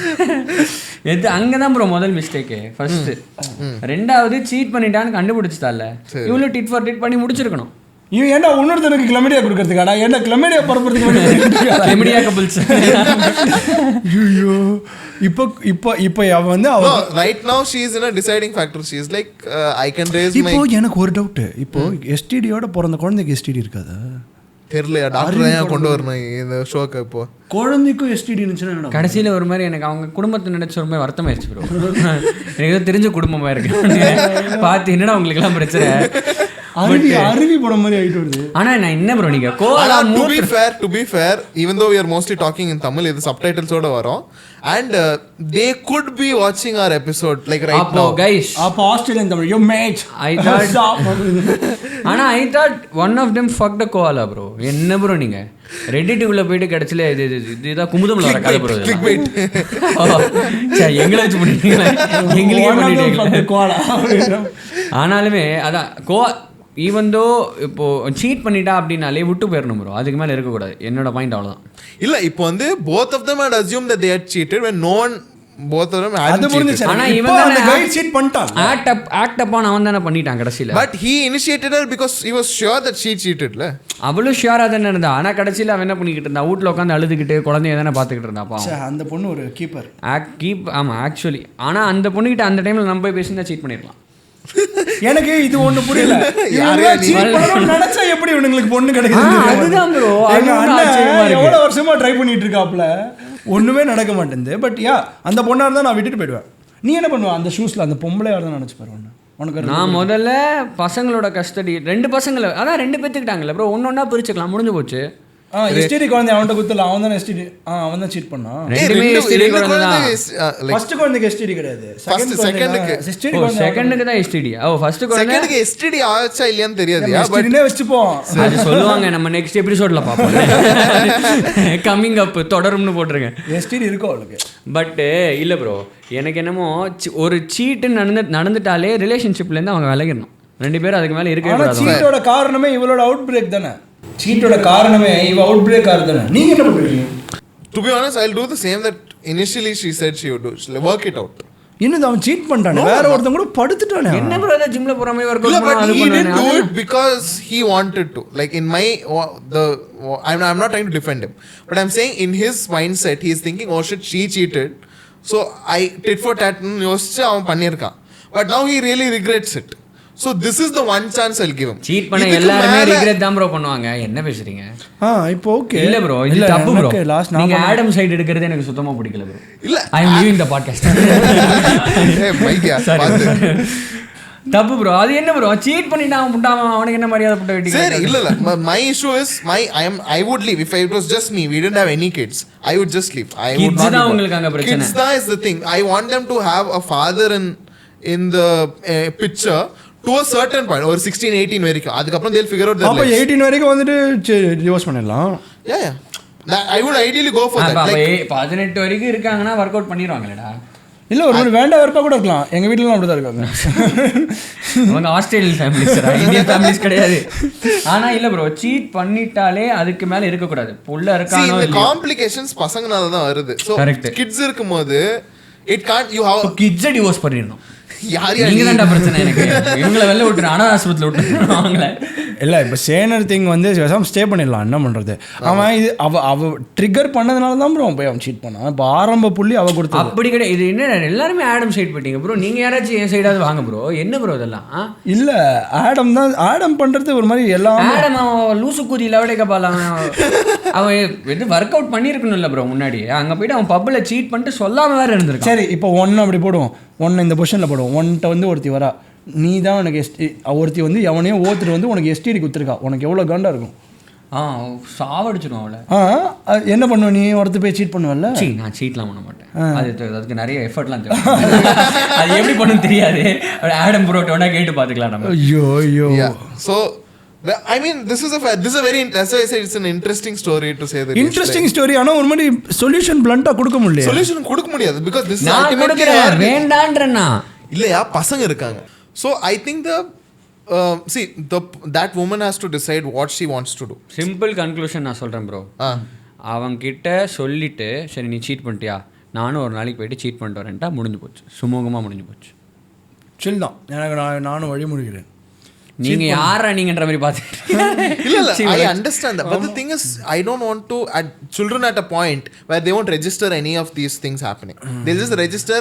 எது அங்கதான் ப்ரோ முதல் மிஸ்டேக்கு ஃபர்ஸ்ட். ரெண்டாவது சீட் பண்ணிட்டான்னு கண்டுபிடிச்சிட்டால, இவ்வளோ டிட் ஃபார் டிட் பண்ணி முடிச்சிருக்கணும். இவன் ஏன்டா இன்னொருத்தருக்கு கிளமெடியா கொடுக்கறதுக்காடா, ஏன்டா கிளமெடியா பரப்புறதுக்கு கிளமெடியா கபிள்ஸ். ஐயோ, இப்போ அவன் வந்து right now she is in a deciding factor. She is like, I can raise my. இப்போ எனக்கு ஒரு டவுட், இப்போ எஸ்டிடியோட பிறந்த குழந்தைக்கு எஸ்டிடி இருக்காதா? தெரியலையா, டாக்டர் ஏன் கொண்டு வரணும் இந்த ஷோக்கு? இப்போ குழந்தைக்கும் எஸ்டிடி இருந்துச்சுன்னா கடைசியில் ஒரு மாதிரி எனக்கு அவங்க குடும்பத்தை நினைச்ச ஒரு மாதிரி வருத்தமாயிருச்சு ப்ரோ. எனக்கு ஏதோ தெரிஞ்ச குடும்பமாக இருக்கு பார்த்து, என்னடா உங்களுக்கு எல்லாம் பிரச்சனை, அருவி படம் மாதிரி ஆயிட்டு வருது. ஆனா நான் என்ன ப்ரோ, நீங்க Cola to be fair, even though we are mostly talking in Tamil, இது subtitles ஓட வரும், and they could be watching our episode like right now guys. அப்ப Australian Tamil yo mate I thought ஆனா I thought one of them fucked a koala bro. என்ன bro நீங்க Reddit உள்ள போயிட்டு கிடைச்சல இதுதான் குமுதம்ல வர கதை ப்ரோ. சரி, எங்களை வச்சு பண்ணிட்டீங்களா? எங்களுக்கே பண்ணிட்டீங்களா? ஆனாலுமே அதான் ஈவன் தோ இப்போ சீட் பண்ணிட்டா அப்படின்னாலே விட்டு போயிடணும் ப்ரோ, அதுக்கு மேலே இருக்கக்கூடாது. என்னோட பாயிண்ட் அவ்வளோதான். இல்லை, இப்போ வந்து both of them had assumed that they had cheated when no one, both of them hadn't cheated. ஆனா இவன் அந்த கைட் சீட் பண்ணிட்டான், ஆக்ட் அப்பான் அவன் தானே பண்ணிட்டான் கடைசியில். But he initiated her because he was sure that she cheated ல. அவளும் ஷியராக தானே இருந்தா. ஆனா கடைசியில் அவன் என்ன பண்ணிக்கிட்டு இருந்தா, வீட்டில் உட்காந்து அழுதுகிட்டு குழந்தைய தானே பார்த்துக்கிட்டு இருந்தா. அப்பா அந்த பொண்ணு ஒரு கீப்பர் ஆமாம் ஆக்சுவலி. ஆனா அந்த பொண்ணுகிட்ட அந்த டைமில் நம்ம போய் பேசினா சீட் பண்ணிடலாம். எனக்கு இது ஒண்ணு புரியல, நினைச்சா எப்படி இவனுங்களுக்கு பொண்ணு கிடைக்குது? அதுதான் ப்ரோ, எவ்வளவு வருஷமா ட்ரை பண்ணிட்டு இருக்காப்ல, ஒண்ணுமே நடக்க மாட்டேங்குது. பட் யா, அந்த பொண்ணா இருந்தா நான் விட்டுட்டு போயிடுவேன். நீ என்ன பண்ணுவ அந்த ஷூஸ்ல? அந்த பொம்பளையா இருந்தா நினைச்சு பாரு உனக்கு. நான் முதல்ல பசங்களோட கஸ்டடி 2 பசங்களை அதான் 2 பேத்துக்கிட்டாங்கல்ல ப்ரோ, ஒன்னொன்னா பிரிச்சுக்கலாம், முடிஞ்சு போச்சு. எஸ்டிடி குழந்தை அவன்கிட்ட குத்துல, அவன் தான் எஸ்டிடி, அவன் தான் சீட் பண்ணான். ரெண்டுமே எஸ்டிடி குழந்தை தான். ஃபர்ஸ்ட் குழந்தைக்கு எஸ்டிடி கிடையாது, செகண்டுக்கு தான் எஸ்டிடி. ஃபர்ஸ்ட் குழந்தைக்கு எஸ்டிடி ஆச்சா இல்லையான்னு தெரியாது, எஸ்டிடினே வச்சுப்போம். அது சொல்லுவாங்க, நம்ம நெக்ஸ்ட் எபிசோட்ல பார்ப்போம். கம்மிங் அப் தொடரும்னு போட்டுருங்க. எஸ்டிடி இருக்கும் அவளுக்கு. பட் இல்ல ப்ரோ, எனக்கு என்னமோ ஒரு சீட்டு நடந்துட்டாலே ரிலேஷன்ஷிப்ல இருந்து அவங்க விலகிடணும். 2 பேரும் அதுக்கு மேல இருக்கவே கூடாது. சீட்டோட காரணமே இவளோட அவுட் பிரேக் தானே. சீட்டோட காரணமே இவ அவுட் பிரேக் ஆகுதுதானே. நீங்க என்ன பண்றீங்க? To be honest, I'll do the same that initially she said she would do. She'll work it out. இன்னும் அவன் சீட் பண்ணிட்டானே, வேற ஒருத்தன் கூட படுத்துட்டானே. என்ன ப்ரோ, அத ஜிம்ல போற மாதிரி வர்க் அவுட் பண்ணா அது பண்ணானே. He didn't do it because he wanted to. Like in my I'm not trying to defend him, but I'm saying in his mindset he is thinking, oh shit, she cheated, so I tit for tat யோசிச்சு அவன் பண்ணிருக்கான். But now he really regrets it. So this is the one chance I'll give him. Cheat பண்ண எல்லாரும் regret தான் bro பண்ணுவாங்க. என்ன பேசுறீங்க? இப்போ ஓகே. இல்ல ப்ரோ, இது தப்பு ப்ரோ. நீங்க ஆடம் சைடு எடுக்கிறது எனக்கு சுத்தமா பிடிக்கல ப்ரோ. இல்ல, ஐ அம் லீவிங் தி பாட்காஸ்ட். ஏய் மைக்கியா தப்பு ப்ரோ. அது என்ன ப்ரோ, சீட் பண்ணிட்டான் அவனுக்கு என்ன மரியாதை போட்டு வெட்டி? சரி, இல்ல my issue is I would leave if it was just me. We didn't have any kids. I would just leave. I would not. தான் உங்களுக்கு அங்க பிரச்சனை. Kids தான் is the thing. I want them to have a father in the picture to a certain point, or 16-18 வரைக்கும். அதுக்கப்புறம் they'll figure out their life. அப்ப 18 வரைக்கும் வந்துட்டு டிவோர்ஸ் பண்ணிடலாம். Yeah. I would ideally go for that. Like 18 வரைக்கும் இருக்காங்கன்னா work out பண்ணிடுவாங்கடா. இல்ல, ஒரு வேண்டாம் வெறுப்பா கூட இருக்கலாம். எங்க வீட்லலாம் அப்படிதான் இருக்காங்க. அவங்க ஆஸ்திரேலியன் ஃபேமிலிஸ், இந்தியன் ஃபேமிலிஸ் கிடையாது. ஆனா இல்ல ப்ரோ, சீட் பண்ணிட்டாலே அதுக்கு மேல இருக்க கூடாது. புள்ள இருக்கானோ இல்ல, காம்ப்ளிகேஷன்ஸ் பசங்கனால தான் வருது. சோ கிட்ஸ் இருக்கும்போது it can't you have kids divorce பண்ணிரணும். யார் நீங்க தான்டா பிரச்சனை. எனக்கு இவங்களை வெளில விட்டுரு, அனாதை ஆஸ்பத்திரியில் விட்டுரு அவங்கள. இல்லை, இப்போ சேனர் திங் வந்து ஸ்டே பண்ணிடலாம். என்ன பண்ணுறது? அவன் இது அவ ட்ரிகர் பண்ணதுனால தான் ப்ரோ அவன் போய் அவன் சீட் பண்ணான். இப்போ ஆரம்ப புள்ளி அவ கொடுத்தா அப்படி கிடையாது. இது என்ன எல்லாருமே ஆடம் சைட் போயிட்டீங்க ப்ரோ. நீங்கள் யாராச்சும் என் சைடாவது வாங்க ப்ரோ. என்ன ப்ரோ இதெல்லாம்? இல்லை, ஆடம் தான் ஆடம் பண்ணுறது ஒரு மாதிரி எல்லாம். ஆடம் அவன் லூசு கூதி லவடே கபால் அவன் எது ஒர்க் அவுட் பண்ணியிருக்கணும் இல்லை ப்ரோ. முன்னாடி அங்கே போயிட்டு அவன் பப்பில் சீட் பண்ணிட்டு சொல்லாமல் வேறு இருந்திருக்கான். சரி, இப்போ ஒன்று அப்படி போடுவோம், ஒன்று இந்த பொசிஷனில் போடுவோம். ஒன்ட்ட வந்து ஒருத்தி வரா, நீ தான் உனக்கு ஒருத்தி வந்து எவனையும் ஓத்துட்டு வந்து உனக்கு எஸ்டிடி கொடுத்துருக்கா. உனக்கு எவ்வளோ காண்டா இருக்கும்? சாவடிச்சிடும் அவளை. என்ன பண்ணுவ நீ? ஒருத்த போய் சீட் பண்ணுவல்ல? நான் சீட்லாம் பண்ண மாட்டேன். அதுக்கு நிறைய எஃபர்ட்லாம் தேவை. அது எப்படி பண்ணு தெரியாது. ஆடம் ப்ரோட்டோட கேட்டு பார்த்துக்கலாம் நம்ம. ஐயோ ஐயோ. So I mean, this is a very, that's why I say it's an interesting story to say the least. Interesting story. ஆனால் ஒரு மாதிரி சொல்யூஷன் பிளண்டா கொடுக்க முடியல. சொல்யூஷன் கொடுக்க முடியாது because this is நான் ultimately கொடுக்கிறேன் வேண்டான்றேன்னா இல்லையா பசங்க இருக்காங்க. So I think that woman has to decide what she wants to do. Simple conclusion நான் சொல்கிறேன் ப்ரோ. அவங்கிட்ட சொல்லிட்டு சரி நீ சீட் பண்ணிட்டியா, நானும் ஒரு நாளைக்கு போயிட்டு சீட் பண்ணிட்டு வரேன்ட்டா முடிஞ்சு போச்சு, சுமூகமாக முடிஞ்சு போச்சு. சில் தான். எனக்கு நானும் வழி முடிக்கிறேன். நீங்க யாரா நீங்கன்ற மாதிரி பாத்துக்கிட்டீங்க. இல்ல I understand that, but the thing is I don't want to add children at a point where they won't register any of these things happening. They'll just register.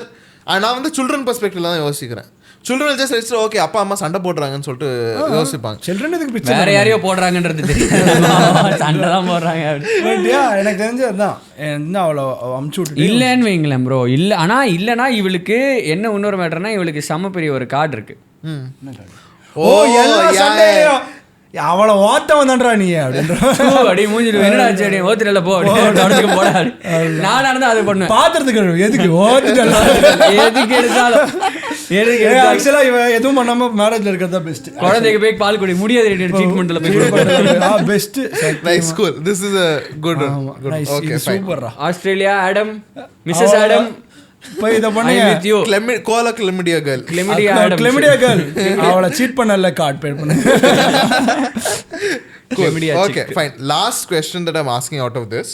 நான் வந்து children perspective தான் யோசிக்கிறேன். children will just register, okay அப்பா அம்மா சண்டை போடுறாங்கன்னு சொல்லிட்டு யோசிப்பாங்க. children இதுக்கு பிரச்சனை வேற யாரையோ போடுறாங்கன்றது தெரியும், சண்டை தான் போடுறாங்க. எனக்கு தெரிஞ்சதுதான் என்ன அவ்வளோ அமுச்சு விட்டு இல்லைன்னு வைங்களேன் ப்ரோ. இல்லை ஆனால் இல்லைனா இவளுக்கு என்ன இன்னொரு மேட்டர்னா இவளுக்கு செம்ம பெரிய ஒரு கார்டு இருக்கு. அவளை ஓத்தவன் தான்றா நீ அப்படின்ற அடி மூஞ்சிட்டு என்னடா சரி ஓத்துடல போ போடாது. நானா இருந்தா அது பண்ணுவேன். பாத்திரத்துக்கு எதுக்கு ஓத்துடல எதுக்கு எடுத்தாலும் ஆக்சுவலா இவன் எதுவும் பண்ணாம மேரேஜ்ல இருக்கிறதா பெஸ்ட். குழந்தைக்கு போய் பால் குடி முடியாது ட்ரீட்மெண்ட்ல போய் best. Nice cool. This is a good one. Okay சூப்பர்ரா. ஆஸ்திரேலியா ஆடம் மிஸ்ஸஸ் ஆடம் போய் இத பண்ணி கோலா கிளமிடியா கேர்ள் அவளை சீட் பண்ணல கார்ட் பே பண்ணு. Okay, fine. Last question that I'm asking out of this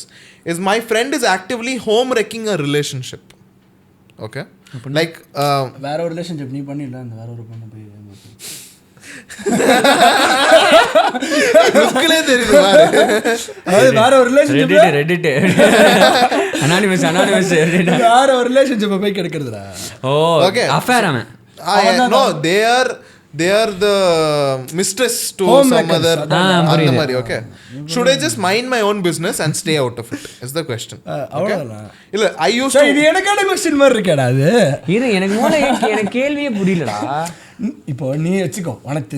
is, my friend is actively home wrecking a relationship. Okay, like வேற ஒரு relationship நீ பண்ணிடல, அந்த வேற ஒரு பொண்ணு போய் லுக்லே தெரியுது பாரு. அது வேற ஒரு ரிலேஷன்ஷிப் ரெடிட் அனானிமஸ் வேற ஒரு ரிலேஷன்ஷிப் போய் கிடைக்கிறதுடா. ஓ ஓகே அஃபேர் அவன். No, they are the mistress to some other அந்த மாதிரி. Okay, should I just mind my own business and stay out of it is the question. அவ்வளவுதான். இல்ல I used to இது எனக்கான क्वेश्चन மாதிரி இருக்கடா அது. எனக்கு கேள்வியே புரியலடா. இப்போ நீ வச்சுக்கோ, உனக்கு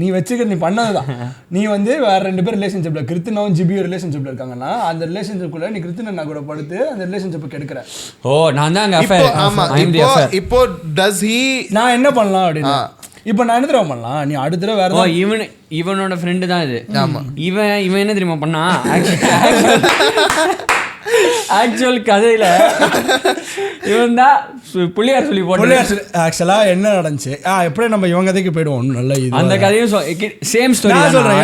நீ வச்சுக்க, நீ பண்ணதுதான். நீ வந்து வேற 2 பேர் ரிலேஷன்ஷிப்ல கிருத்தினாவும் ஜிபியோ ரிலேஷன்ஷிப்ல இருக்காங்கன்னா அந்த ரிலேஷன்ஷிப்குள்ள நீ கிருத்தினா கூட படுத்து அந்த ரிலேஷன்ஷிப் கெடுக்கிற. ஓ நான் தான் அஃபேர். ஆமா இப்போ does he நான் என்ன பண்ணலாம் அப்படினா இப்போ நான் என்ன தெரியுமா பண்ணலாம், நீ அடுத்த தடவை வேற இவனோட ஃப்ரெண்டு தான் இது. ஆமா இவன் என்ன தெரியுமா பண்ணா, ஆக்சுவல் கதையில இவன் தான் புள்ளியார் சொல்லி போட்டு. ஆக்சுவலா என்ன நடந்துச்சு எப்படி நம்ம இவங்க கதைக்கு போயிடுவோம். நல்ல இது அந்த கதையும் சேம் ஸ்டோரி சொல்றேன்.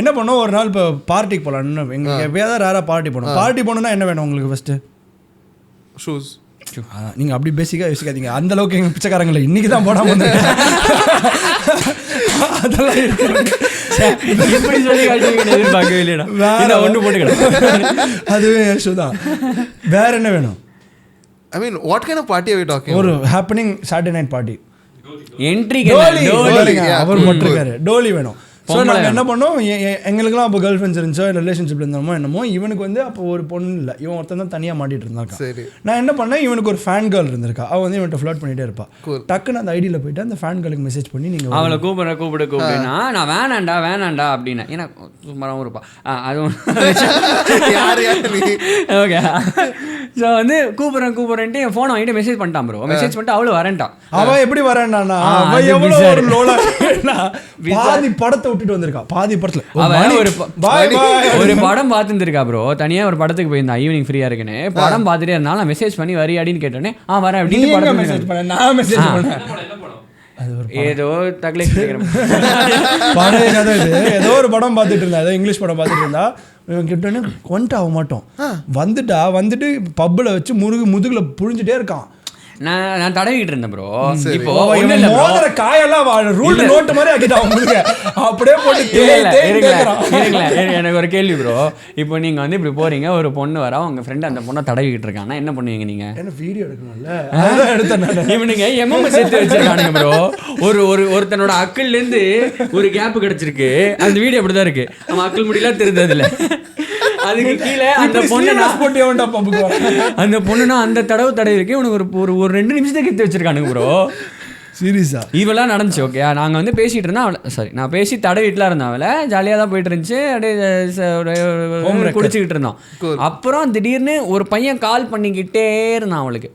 என்ன பண்ணோம், ஒரு நாள் இப்போ பார்ட்டிக்கு போகலாம். எங்க எப்பயாவது ரேரா பார்ட்டி போனோம். பார்ட்டி போனோம்னா என்ன வேணும் உங்களுக்கு ஃபர்ஸ்ட்? ஷூஸ். நீங்க அப்படி பேசிக்கா யோசிக்காதீங்க, அந்த அளவுக்கு எங்க பிச்சைக்காரங்களை இன்னைக்கு தான் போடாம வந்திருக்கேன். அதெல்லாம் எப்படி சொல்லி எதிர்பார்க்கவே இல்லையா, வேற ஒன்று போட்டுக்கலாம். அதுவே ஷூதான். வேற என்ன வேணும்? I mean, what kind of party are we talking? ஒரு happening Saturday night party. Entry அவர் போட்டிருக்காரு டோலி வேணும். ஸோ நாங்கள் என்ன பண்ணோம், எங்களுக்குலாம் அப்போ கேர்ள் ஃப்ரெண்ட்ஸ் இருந்துச்சோ இல்லை ரிலேஷன்ஷிப்பில் இருந்தோமோ என்னமோ, இவனுக்கு வந்து அப்போ ஒரு பொண்ணு இல்லை, இவன் ஒருத்தன் தான் தனியாக மாட்டிகிட்டு இருந்தாக்கா. சரி, நான் என்ன பண்ணேன், இவனுக்கு ஒரு ஃபேன் கேர்ள் இருந்திருக்கா. அவள் வந்து இவன்ட்ட ஃப்ளர்ட் பண்ணிகிட்டே இருப்பா. டக்குன்னு அந்த ஐடியில் போயிட்டு அந்த ஃபேன் கேர்ளுக்கு மெசேஜ் பண்ணி நீங்கள் அவளை கூப்பிடுனா நான் வேணாண்டா அப்படின்னா ஏன்னா சும்மாவும் இருப்பா. அதுவும் ஓகே. ஸோ வந்து கூப்பிட்றேன்ட்டு என் ஃபோனை வாங்கிட்டு மெசேஜ் பண்ணிட்டான் ப்ரோ. மெசேஜ் பண்ணிட்டு அவளும் வரேன்ட்டான். அவள் எப்படி வரேன்டானா, அவள் எவ்வளோ ஒரு லோலா பாதி படத்தை விட்டுட்டு வந்திருக்கா. பாதி படத்துல ஒரு படம் பார்த்துருக்கா ப்ரோ. தனியா ஒரு படத்துக்கு போயிருந்தா ஈவினிங் ஃப்ரீயா இருக்குன்னு. படம் பார்த்துட்டே இருந்தாலும் நான் மெசேஜ் பண்ணி வரியாடின்னு கேட்டோன்னே வரேன் அப்படின்னு படம் மெசேஜ் பண்ணேன். நான் மெசேஜ் பண்ணேன். ஏதோ தகலை படம் ஏதோ ஒரு படம் பார்த்துட்டு இருந்தா, ஏதோ இங்கிலீஷ் படம் பார்த்துட்டு இருந்தா. இவன் கிட்டோன்னு கொண்டு ஆக மாட்டோம். வந்துட்டு பப்புல வச்சு முதுகுல புழிஞ்சிட்டே இருக்கான். நான் தடவிக்கிட்டு இருந்தேன் ப்ரோ. இப்போ மோதிர காயெல்லாம் ரூல் நோட் மாதிரி ஆக்கிட்டான் உங்களுக்கு. அப்படியே போட்டு எனக்கு ஒரு கேள்வி ப்ரோ. இப்போ நீங்க வந்து இப்படி போறீங்க, ஒரு பொண்ணு வர, உங்க ஃப்ரெண்ட் அந்த பொண்ணை தடவிக்கிட்டு இருக்காங்கன்னா என்ன பண்ணுவீங்க நீங்க? என்ன வீடியோ எடுக்கணும்ல, எடுத்தேன். இவனுங்க எம்எம்எஸ் சேர்த்து வச்சிருக்கானுங்க ப்ரோ. ஒருத்தனோட அக்கல்ல இருந்து ஒரு கேப் கிடைச்சிருக்கு. அந்த வீடியோ அப்படிதான் இருக்கு. அவன் அக்கல் முடியலாம் தெரிஞ்சதுல அதுக்கு கீழே அந்த பொண்ணு அந்த தடவை இருக்கு. உனக்கு ஒரு 2 நிமிஷத்துக்கு எடுத்து வச்சிருக்கானுங்க ப்ரோ. சீரியஸா இவெல்லாம் நடந்துச்சு. ஓகே, நாங்கள் வந்து பேசிகிட்டு இருந்தோம் அவளை, சாரி நான் பேசி தடவிட்டுலாம் இருந்தோம். அவளை ஜாலியாக தான் போயிட்டு இருந்துச்சு, அப்படியே குடிச்சிக்கிட்டு இருந்தோம். அப்புறம் திடீர்னு ஒரு பையன் கால் பண்ணிக்கிட்டே இருந்தான் அவளுக்கு,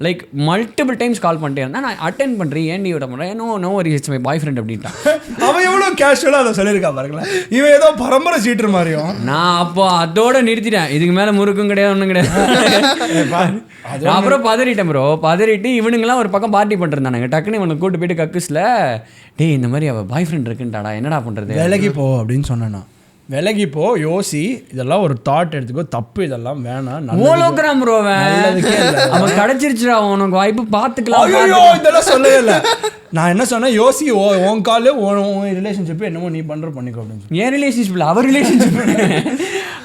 லைக் மல்டிபிள் டைம்ஸ் கால் பண்ணிட்டே இருந்தான். நான் அட்டென்ட் பண்ணுறேன், ஏன் விட பண்ணுறேன், no it's my boyfriend அப்படின்ட்டான். அவன் எவ்வளோ கேஷுவலாக அதை சொல்லியிருக்கா பாருங்களேன். இவன் ஏதோ பரம்பரை சீட்டுற மாதிரியும். நான் அப்போ அதோட நிறுத்திட்டேன், இதுக்கு மேலே முறுக்கும் கிடையாது ஒன்றும் கிடையாது. அப்புறம் பதறிட்டேன் ப்ரோ. பதறிட்டு இவனுங்கெல்லாம் ஒரு பக்கம் பார்ட்டி பண்ணிருந்தானுங்க. டக்குன்னு இவனை கூட்டு போயிட்டு கக்குஸ்ல, டேய் இந்த மாதிரி அவள் பாய் ஃப்ரெண்ட் இருக்குன்ட்டாடா, என்னடா பண்ணுறது, விலகி போ அப்படின்னு சொன்னேன்னா. விலகி போ, யோசி, இதெல்லாம் ஒரு தாட் எடுத்துக்கோ, தப்பு இதெல்லாம் வேணாம். ஓலோகிராம் ப்ரோ, அவன் கிடைச்சிருச்சுடா உனக்கு வாய்ப்பு, பார்த்துக்கலாம். இதெல்லாம் சொல்லவே இல்லை. நான் என்ன சொன்னேன், யோசி, உன் காலு உன் ரிலேஷன்ஷிப் என்னமோ நீ பண்ணுற பண்ணிக்கோ அப்படின்னு. ஏன் ரிலேஷன்ஷிப் இல்லை, அவர் ரிலேஷன்ஷிப்.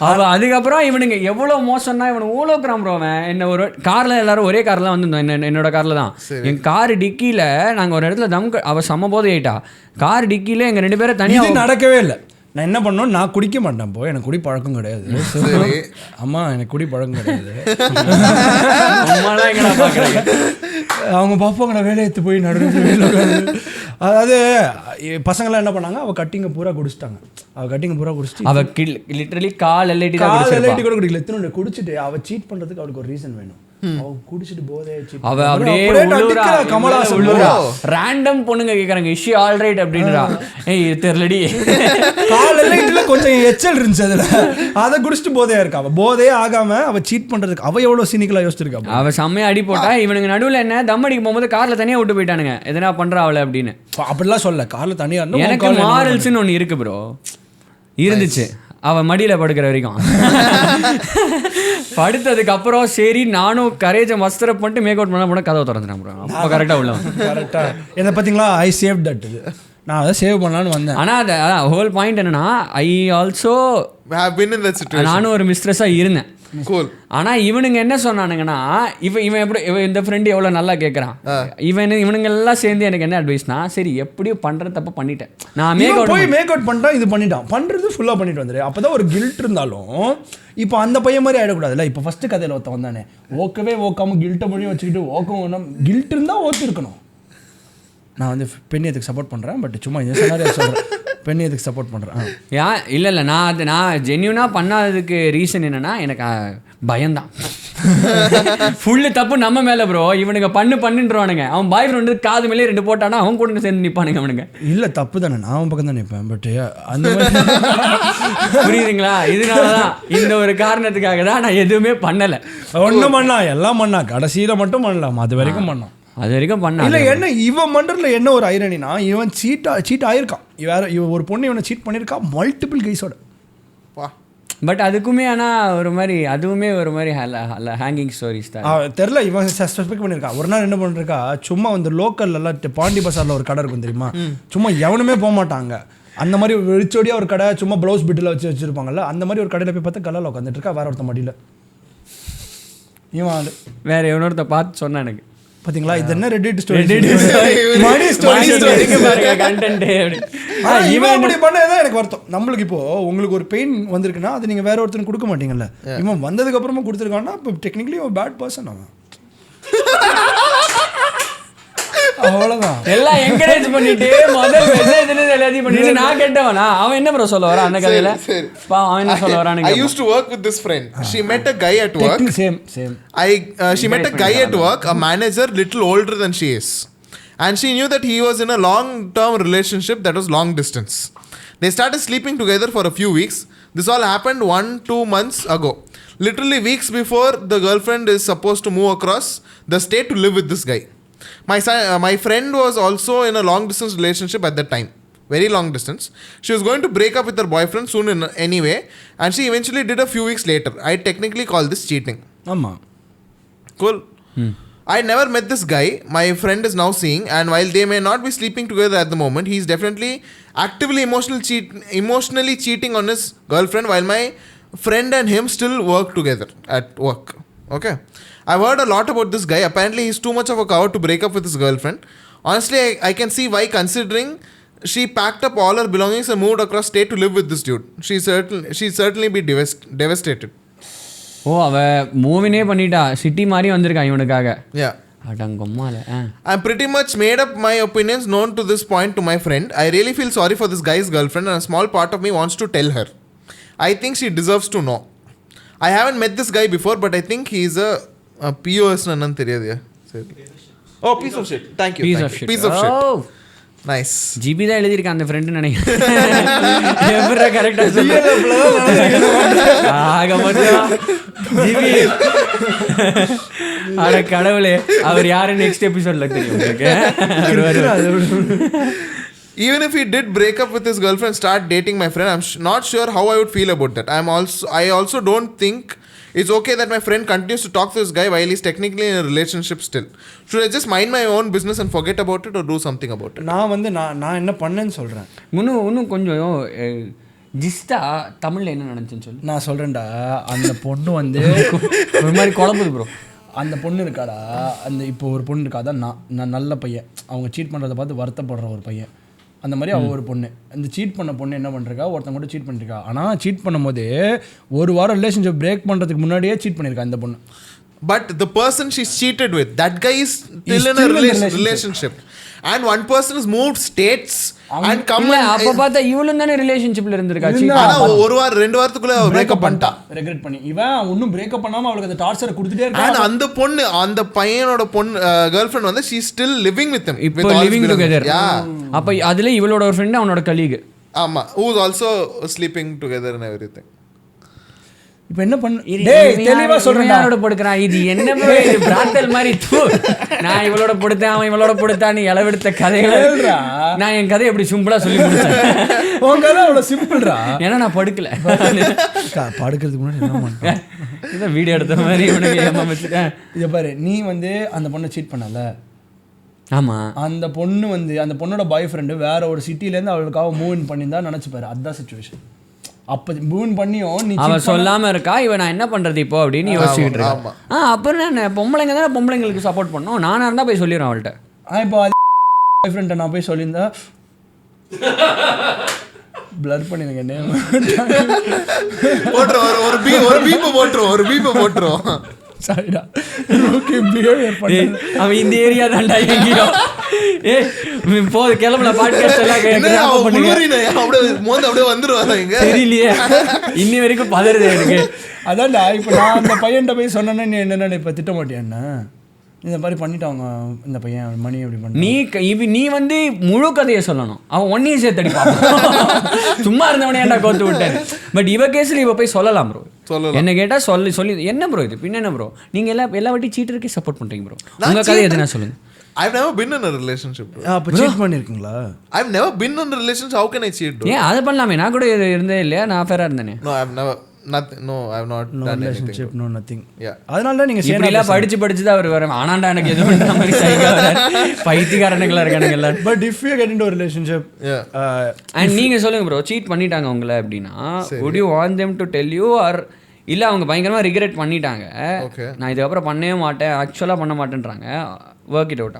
அவள் அதுக்கப்புறம் இவனுங்க எவ்வளோ மோசம்னா, இவனுக்கு ஓலோகிராம் ப்ரோ. அவன் என்ன ஒரு காரில் எல்லாரும் ஒரே காரில் வந்துருந்தோம், என்னோட காரில் தான். என் கார் டிக்கியில் நாங்கள் ஒரு இடத்துல அவள் செம்ம போதை ஆயிட்டா. கார் டிக்கியில் எங்கள் 2 பேரும் தனியாக நடக்கவே இல்லை. நான் என்ன பண்ணோம், நான் குடிக்க மாட்டேன் போ, எனக்கு குடி பழக்கம் கிடையாது. அம்மா எனக்கு குடி பழக்கம் கிடையாது. அவங்க பாப்பாங்கடா வேலையை எடுத்து போய் நடுவில். அதாவது பசங்களாம் என்ன பண்ணாங்க, அவள் கட்டிங்க பூரா குடிச்சிட்டாங்க. அவள் கட்டிங்க பூரா குடிச்சிட்டு அவள் லிட்டரலி கால் எல்லைட்டி கூட குடிக்கல, எத்தனை குடிச்சிட்டு அவள் சீட் பண்ணுறதுக்கு அவளுக்கு ஒரு ரீசன் வேணும். குடிச்சிட்டு போதே அவ அப்படியே ரேண்டம் பொண்ணுங்க கேக்குறாங்க, இஷி ஆல் ரைட் அப்படின்றா. ஏய் தெரியலடி, காலையில கொஞ்சம் எச்சல் இருந்துச்சு அதுல, அதை குடிச்சிட்டு போதையா இருக்கா. அவ போதையே ஆகாம அவ சீட் பண்றதுக்கு அவ எவ்வளவு சீனிக்கலா யோசிச்சிருக்கா. அவ செம்மையா அடி போட்டா. இவனுங்க நடுவில் என்ன தம் அடிக்கும் போகும்போது கார்ல தனியா விட்டு போயிட்டானுங்க, எதனா பண்றா அவளை அப்படின்னு. அப்படிலாம் சொல்ல, கார்ல தனியா. எனக்கு மாரல்ஸ்னு ஒண்ணு இருக்கு ப்ரோ, இருந்துச்சு. அவன் மடியில் படுக்கிற வரைக்கும். படுத்ததுக்கு அப்புறம் சரி நானும் கரேஜை மஸ்தரப் பண்ணிட்டு மேக் அவுட் பண்ண போனால் கதவை திறந்துட்டேன் ப்ரோ. அப்போ கரெக்டாக உள்ள கரெக்டாக என்ன பார்த்தீங்களா, ஐ சேவ் தட். நான் அதை சேவ் பண்ணலான்னு வந்தேன். ஆனால் அது ஹோல் பாயிண்ட் என்னன்னா, ஐ ஆல்சோ நானும் ஒரு மிஸ்ட்ரெஸ்ஸாக இருந்தேன். ஆனால் இவனுங்க என்ன சொன்னானுங்கன்னா, இவன் எப்படி இந்த ஃப்ரெண்டு எவ்வளோ நல்லா கேட்குறான். இவனுங்க எல்லாம் சேர்ந்து எனக்கு என்ன அட்வைஸ்னா, சரி எப்படியும் பண்ணுற தப்பு பண்ணிட்டேன், நான் மேக் அவுட் பண்ணிட்டேன், இது பண்ணிட்டான், பண்ணுறது ஃபுல்லாக பண்ணிட்டு வந்துடு. அப்போ தான் ஒரு கில்ட் இருந்தாலும் இப்போ அந்த பையன் மாதிரி ஆகிடக்கூடாதுல்ல. இப்போ ஃபஸ்ட்டு கதையில் ஒருத்த வந்தானே, ஓக்கவே ஓக்காமல் கில்ட்டை மொழியும் வச்சுக்கிட்டு ஓக்கம் கில்ட் இருந்தால் ஓத்து இருக்கணும். நான் வந்து பெண்ணியத்துக்கு சப்போர்ட் பண்ணுறேன், பட் சும்மா இந்த சினாரியோ சொல்கிறேன், பெண்ணியத்துக்கு சப்போர்ட் பண்ணுறேன். இல்லை நான் ஜென்யூனாக பண்ணாததுக்கு ரீசன் என்னென்னா, எனக்கு பயம்தான். ஃபுல்லு தப்பு நம்ம மேலே ப்ரோ. இவனுங்க பண்ணுன்றவானுங்க. அவன் பாய் ஃப்ரெண்டு காது மேலே 2 போட்டானா அவன் கூட சேர்ந்து நிற்பானுங்க அவனுங்க. இல்லை தப்பு தானே, நான் அவன் பக்கம் தான் நிற்பேன். பட் அந்த புரியுதுங்களா, இதனால தான் இந்த ஒரு காரணத்துக்காக தான் நான் எதுவுமே பண்ணலை. ஒன்றும் பண்ணலாம், எல்லாம் பண்ணா, கடைசியில் மட்டும் பண்ணலாம், அது வரைக்கும் பண்ணோம். அது வரைக்கும் பண்ண இல்லை. என்ன இவன் மண்டரில் என்ன ஒரு ஐரணினா, இவன் சீட் ஆயிருக்கான். இவன் ஒரு பொண்ணு இவனை சீட் பண்ணியிருக்கான் மல்டிபிள் கைஸோட. பட் அதுக்குமே ஆனால் ஒரு மாதிரி, அதுவுமே ஒரு மாதிரி ஹேங்கிங் ஸ்டோரிஸ் தான். தெரில, இவன் சஸ்பெக்ட் பண்ணியிருக்கான். ஒரு நாள் என்ன பண்ணிருக்கா, சும்மா வந்து லோக்கல்லாம் பாண்டி பசாரில் ஒரு கடை இருக்கும் தெரியுமா, சும்மா எவனுமே போக மாட்டாங்க. அந்த மாதிரி வெளிச்சோடியாக ஒரு கடை, சும்மா ப்ளவுஸ் பிட்டில் வச்சுருப்பாங்கல்ல, அந்த மாதிரி ஒரு கடையில் போய் பார்த்தா கல்லில் உட்காந்துட்டு இருக்கா, வேற ஒருத்த மடியில். இவன் வேற எவனொருத்த பார்த்து சொன்னான் எனக்கு, பாத்தீங்களா இது என்ன ரெடிட் ஸ்டோரி இவன் இப்படி பண்ணதான் எனக்கு வருத்தம். நம்மளுக்கு இப்போ உங்களுக்கு ஒரு பெயின் வந்திருக்குன்னா அது நீங்க வேற ஒருத்தருக்கு கொடுக்க மாட்டீங்கல்ல. இவன் வந்ததுக்கு அப்புறமா கொடுத்துருக்கான்னா இப்போ டெக்னிக்கலி ஒரு பேட் பர்சன் அவன். அவ்வளவுதான். எல்லாம் என்கரேஜ் பண்ணிட்டு முதல் மெசேஜ்ல எல்லாத்தையும் பண்ணிட்டு நான் கேட்டவனா அவன் என்ன ப்ரோ சொல்ல வரான் அந்த கதையில. அவன் என்ன சொல்ல வரான். I used to work with this friend. She met a guy at work. Same. She met a guy at work, a manager little older than she is. And she knew that he was in a long-term relationship that was long distance. They started sleeping together for a few weeks. This all happened 1-2 months ago. Literally weeks before the girlfriend is supposed to move across the state to live with this guy. My friend was also in a long distance relationship at that time. Very long distance. She was going to break up with her boyfriend soon anyway, and she eventually did a few weeks later. I technically call this cheating. Amma. Cool. I never met this guy. My friend is now seeing, and while they may not be sleeping together at the moment, he is definitely actively emotionally cheating on his girlfriend while my friend and him still work together at work. Okay. I've heard a lot about this guy. Apparently he's too much of a coward to break up with his girlfriend. Honestly, I can see why, considering she packed up all her belongings and moved across state to live with this dude. She'd certainly be devastated. ஓ அவ மூவினே பண்ணிட்டா, city மாதிரி வந்திருக்கான் இவனுக்காக. அடங்கம்மால I'm pretty much made up my opinions known to this point to my friend. I really feel sorry for this guy's girlfriend and a small part of me wants to tell her. I think she deserves to know. I haven't met this guy before, but I think he's a POS nannu theriyadya. Oh, piece of shit. Thank you. Piece of shit. Oh. Nice. GB தான் எழுதியிருக்கேன் அந்த friend நினைக்கிறேன். எப்படா கரெக்டா சொல்ல ஆக மொத்தம் GB. அட கடவுளே, அவர் யாரு நெக்ஸ்ட் எபிசோட்ல தெரியும் உங்களுக்கு. Even if he did break up with his girlfriend, start dating my friend, I'm not sure how I would feel about that. I also don't think it's okay that my friend continues to talk to this guy while he's technically in a relationship still. Should I just mind my own business and forget about it or do something about it? நான் என்ன பண்ணேன்னு சொல்கிறேன். இன்னும் கொஞ்சம் ஜிஸ்டா தமிழில் என்ன நடந்துச்சுன்னு சொல்லி நான் சொல்கிறேன்டா. அந்த பொண்ணு வந்து ஒரு மாதிரி குழம்புது ப்ரோ. அந்த பொண்ணு இருக்காடா, அந்த இப்போ ஒரு பொண்ணு இருக்காதான், நான் நல்ல பையன், அவங்க சீட் பண்ணுறதை பார்த்து வருத்தப்படுற ஒரு பையன். அந்த மாதிரி அவள் ஒரு பொண்ணு, அந்த சீட் பண்ண பொண்ணு என்ன பண்ணுறா, ஒருத்தங்க கூட சீட் பண்ணிருக்கா. ஆனால் சீட் பண்ணும்போது ஒரு வாரம் ரிலேஷன்ஷிப் பிரேக் பண்ணுறதுக்கு முன்னாடியே சீட் பண்ணியிருக்கா இந்த பொண்ணு. But the person she's cheated with, that guy is still in a relationship. And one person has moved states and come and அப்ப பார்த்தா இவளும் தானே ரிலேஷன்ஷிப்ல இருந்திருக்கா. ஆனா ஒரு வாரம் 2 வாரத்துக்குள்ள பிரேக்கப் பண்ணிட்டா. ரெக்ரெட் பண்ணி இவன் இன்னும் பிரேக்கப் பண்ணாம அவளுக்கு அந்த டார்ச்சர் கொடுத்துட்டே இருக்கா. and அந்த பொண்ணு, அந்த பையனோட பொண்ணு girlfriend வந்து she is still living with him. இப்போ living together. அப்ப அதுல இவளோட ஒரு ஃப்ரெண்ட் அவனோட கலீக். ஆமா, who is also sleeping together and everything. இப்போ என்ன பண்ணு, டேய் தெளிவா சொல்றேன், யாரோட படுக்கறான் இது என்ன ப்ரோ, இது பிராத்தல் மாதிரி தூ. நான் இவளோட படுத்தேன், அவன் இவளோட படுத்தான், நீ இளவெடுத்த கதைகளா. நான் என் கதை எப்படி சிம்பிளா சொல்லி முடிச்சேன். உன் கதை அவ்வளோ சிம்பிள்ரா. ஏன்னா நான் படுக்கல. படுக்கிறதுக்கு முன்னாடி என்ன பண்ணேன், இதான் வீடியோ எடுத்த மாதிரி உனக்கு ஏமாச்சிட்டேன். இதை பாரு, நீ வந்து அந்த பொண்ணை சீட் பண்ணல. ஆமா, அந்த பொண்ணு வந்து அந்த பொண்ணோட பாய் ஃப்ரெண்டு வேற ஒரு சிட்டிலேருந்து அவளுக்காக மூவ் இன் பண்ணியிருந்தா நினச்சிப்பாரு. அதுதான் சுச்சுவேஷன். அப்போ மூவ் பண்ணியும் நீ அவன் சொல்லாம இருக்கா, இவன் நான் என்ன பண்றது இப்போ அப்படின்னு யோசிச்சுட்டு இருக்கா. அப்புறம் நான் பொம்பளைங்க தானே பொம்பளைங்களுக்கு சப்போர்ட் பண்ணோம். நானா இருந்தா போய் சொல்லிடுறேன் அவள்கிட்ட. இப்போ பாய் ஃப்ரெண்ட்டை நான் போய் சொல்லியிருந்தா பிளர் பண்ணிருங்க நேம் போட்டுரும், ஒரு பீப்பை போட்டுரும். சாரிடா, ஓகே பிஹேவியர் பண்ணு. அவன் இந்த ஏரியா தான்டா எங்கேயோ. போது கிளம்பல பாட்காஸ்ட் எல்லாம் அப்படியே வந்துருவாங்க. தெரியலையே, இன்னி வரைக்கும் பதறுது எனக்கு. அதான்டா, இப்போ நான் அந்த பையன்கிட்ட போய் சொன்னேன்னா நீ என்னென்ன இப்போ திட்ட மாட்டியாண்ணா, இந்த மாதிரி பண்ணிட்டாங்க இந்த பையன் மணி அப்படி பண்ணி. நீ வந்து முழு கதையை சொல்லணும். அவன் ஒன்னையும் சேர்த்து அடிப்பான். சும்மா இருந்தவனே ஏன்டா கோத்து விட்டேன். பட் இவ கேஸ்ல இவ போய் சொல்லலாம் ப்ரோ. என்ன கேட்டா சொல்லி என்ன ப்ரோ இது பின்ன என்ன ப்ரோ, நீங்க எல்லா வாட்டி சீட்டருக்கே சப்போர்ட் பண்றீங்க ப்ரோ. உங்க கதை எதுனா சொல்லுங்க. I've never been in a relationship. அப்ப சீட் பண்ணிருக்கீங்களா? I've never been in a relationship. How can I cheat? ஏன் அது பண்ணலாமே, நான் கூட இருந்தே இல்லையா, நான் ஃபேரா இருந்தேனே. No, I've never nothing. No, I've not done relationship, anything. no nothing. Yeah. அதனால தான் நீங்க சேனல படிச்சு தான் அவர் வர. ஆனாண்டா எனக்கு எதுவும் இந்த மாதிரி சைக்கோ பைத்தியக்காரனுங்களா இருக்கானுங்க எல்லாரும். But if you get into a relationship, and நீங்க சொல்லுங்க ப்ரோ, சீட் பண்ணிட்டாங்க உங்களை அப்படின்னா, would you want them to tell you or இல்ல அவங்க பயங்கரமா ரிக்ரெட் பண்ணிட்டாங்க, நான் இதுக்கப்புறம் பண்ணவே மாட்டேன், ஆக்சுவலா பண்ண மாட்டேன்றாங்க, work it out?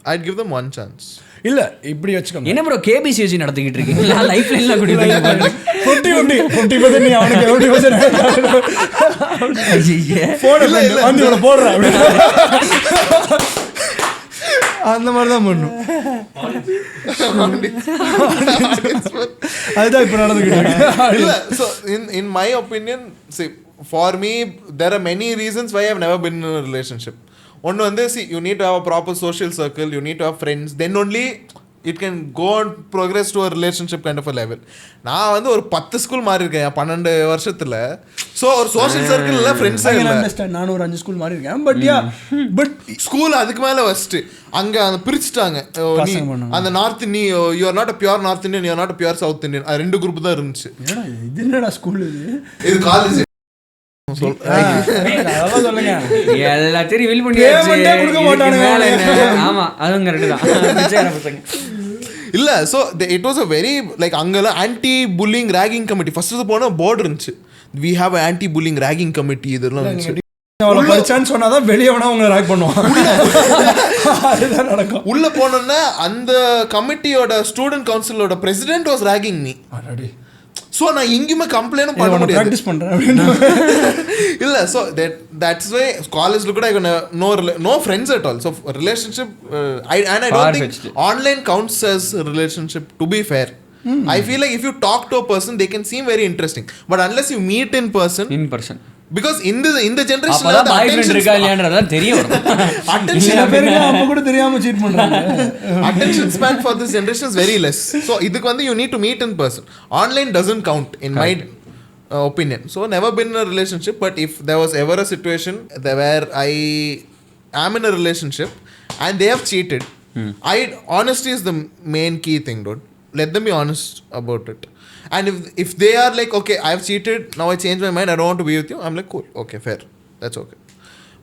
I'd give them one chance. இல்ல இப்படி வச்சுக்கோங்க. என்ன ப்ரோ கேபிசிஎஸ்சி நடத்திக்கிட்டு இருக்கீங்க? நான் லைஃப் லைன்ல குடிப்பீங்க. 50% நீ அவனுக்கு 50% போன் போடுற அந்த மாதிரி தான் பண்ணும். அதுதான் இப்போ நடந்துக்கிட்டு. So in my opinion, see, for me there are many reasons why I've never been in a relationship. One வந்து, see, you need to have a proper social circle, you need to have friends, then only it can go and progress to a relationship kind of a level. நான் வந்து ஒரு 10 school மாறி இருக்கேன் 12 வருஷத்துல. So ஒரு social circle இல்லை, ஃப்ரெண்ட்ஸே இல்லை. நான் ஒரு 5 ஸ்கூல் மாறி இருக்கேன். பட் ஸ்கூல் அதுக்கு மேலே ஃபஸ்ட்டு அங்கே அந்த பிரிச்சுட்டாங்க. அந்த நார்த் நீ you are not a pure north Indian, you are not a pure south Indian, அது 2 குரூப் தான் இருந்துச்சு. இது என்னடா ஸ்கூல், இது காலேஜ். எல்லாத்தையும் வில் பண்ணி ஆமா, அதுவும் கரெக்ட் தான். இல்ல, so it was a very like அங்கெல்லாம் anti bullying ragging committee first போன போர்டு இருந்துச்சு. We have anti bullying ragging committee இதெல்லாம் இருந்துச்சு. படிச்சான்னு சொன்னாதான் வெளியே வேணா அவங்க ரேக் பண்ணுவாங்க. அதுதான் நடக்கும். உள்ள போனோன்னா அந்த கமிட்டியோட ஸ்டூடெண்ட் கவுன்சிலோட president was ragging me. So நான் எங்கேயுமே கம்ப்ளைண்டும் பண்ண முடியாது. ப்ராக்டிஸ் பண்ணுறேன் அப்படின்னு இல்லை. ஸோ that's why காலேஜில் கூட no friends at all. So relationship and I don't think online counts as relationship, to be fair. I feel like if you talk to a person they can seem very interesting, but unless you meet in person, because in the generation அப்பதான் பாய் friend இருக்கா இல்லையான்றத தெரிய வரும். அப்ப கூட தெரியாம seat பண்றாங்க. Attention span for this generation is very less. So இதுக்கு வந்து you need to meet in person. Online doesn't count in my opinion. So never been in a relationship, but if there was ever a situation where I am in a relationship and they have cheated, honesty is the main key thing, dude. Let them be honest about it. And if they are like, okay, I have cheated, now I changed my mind, I don't want to be with you, I'm like, cool, okay, fair, that's okay.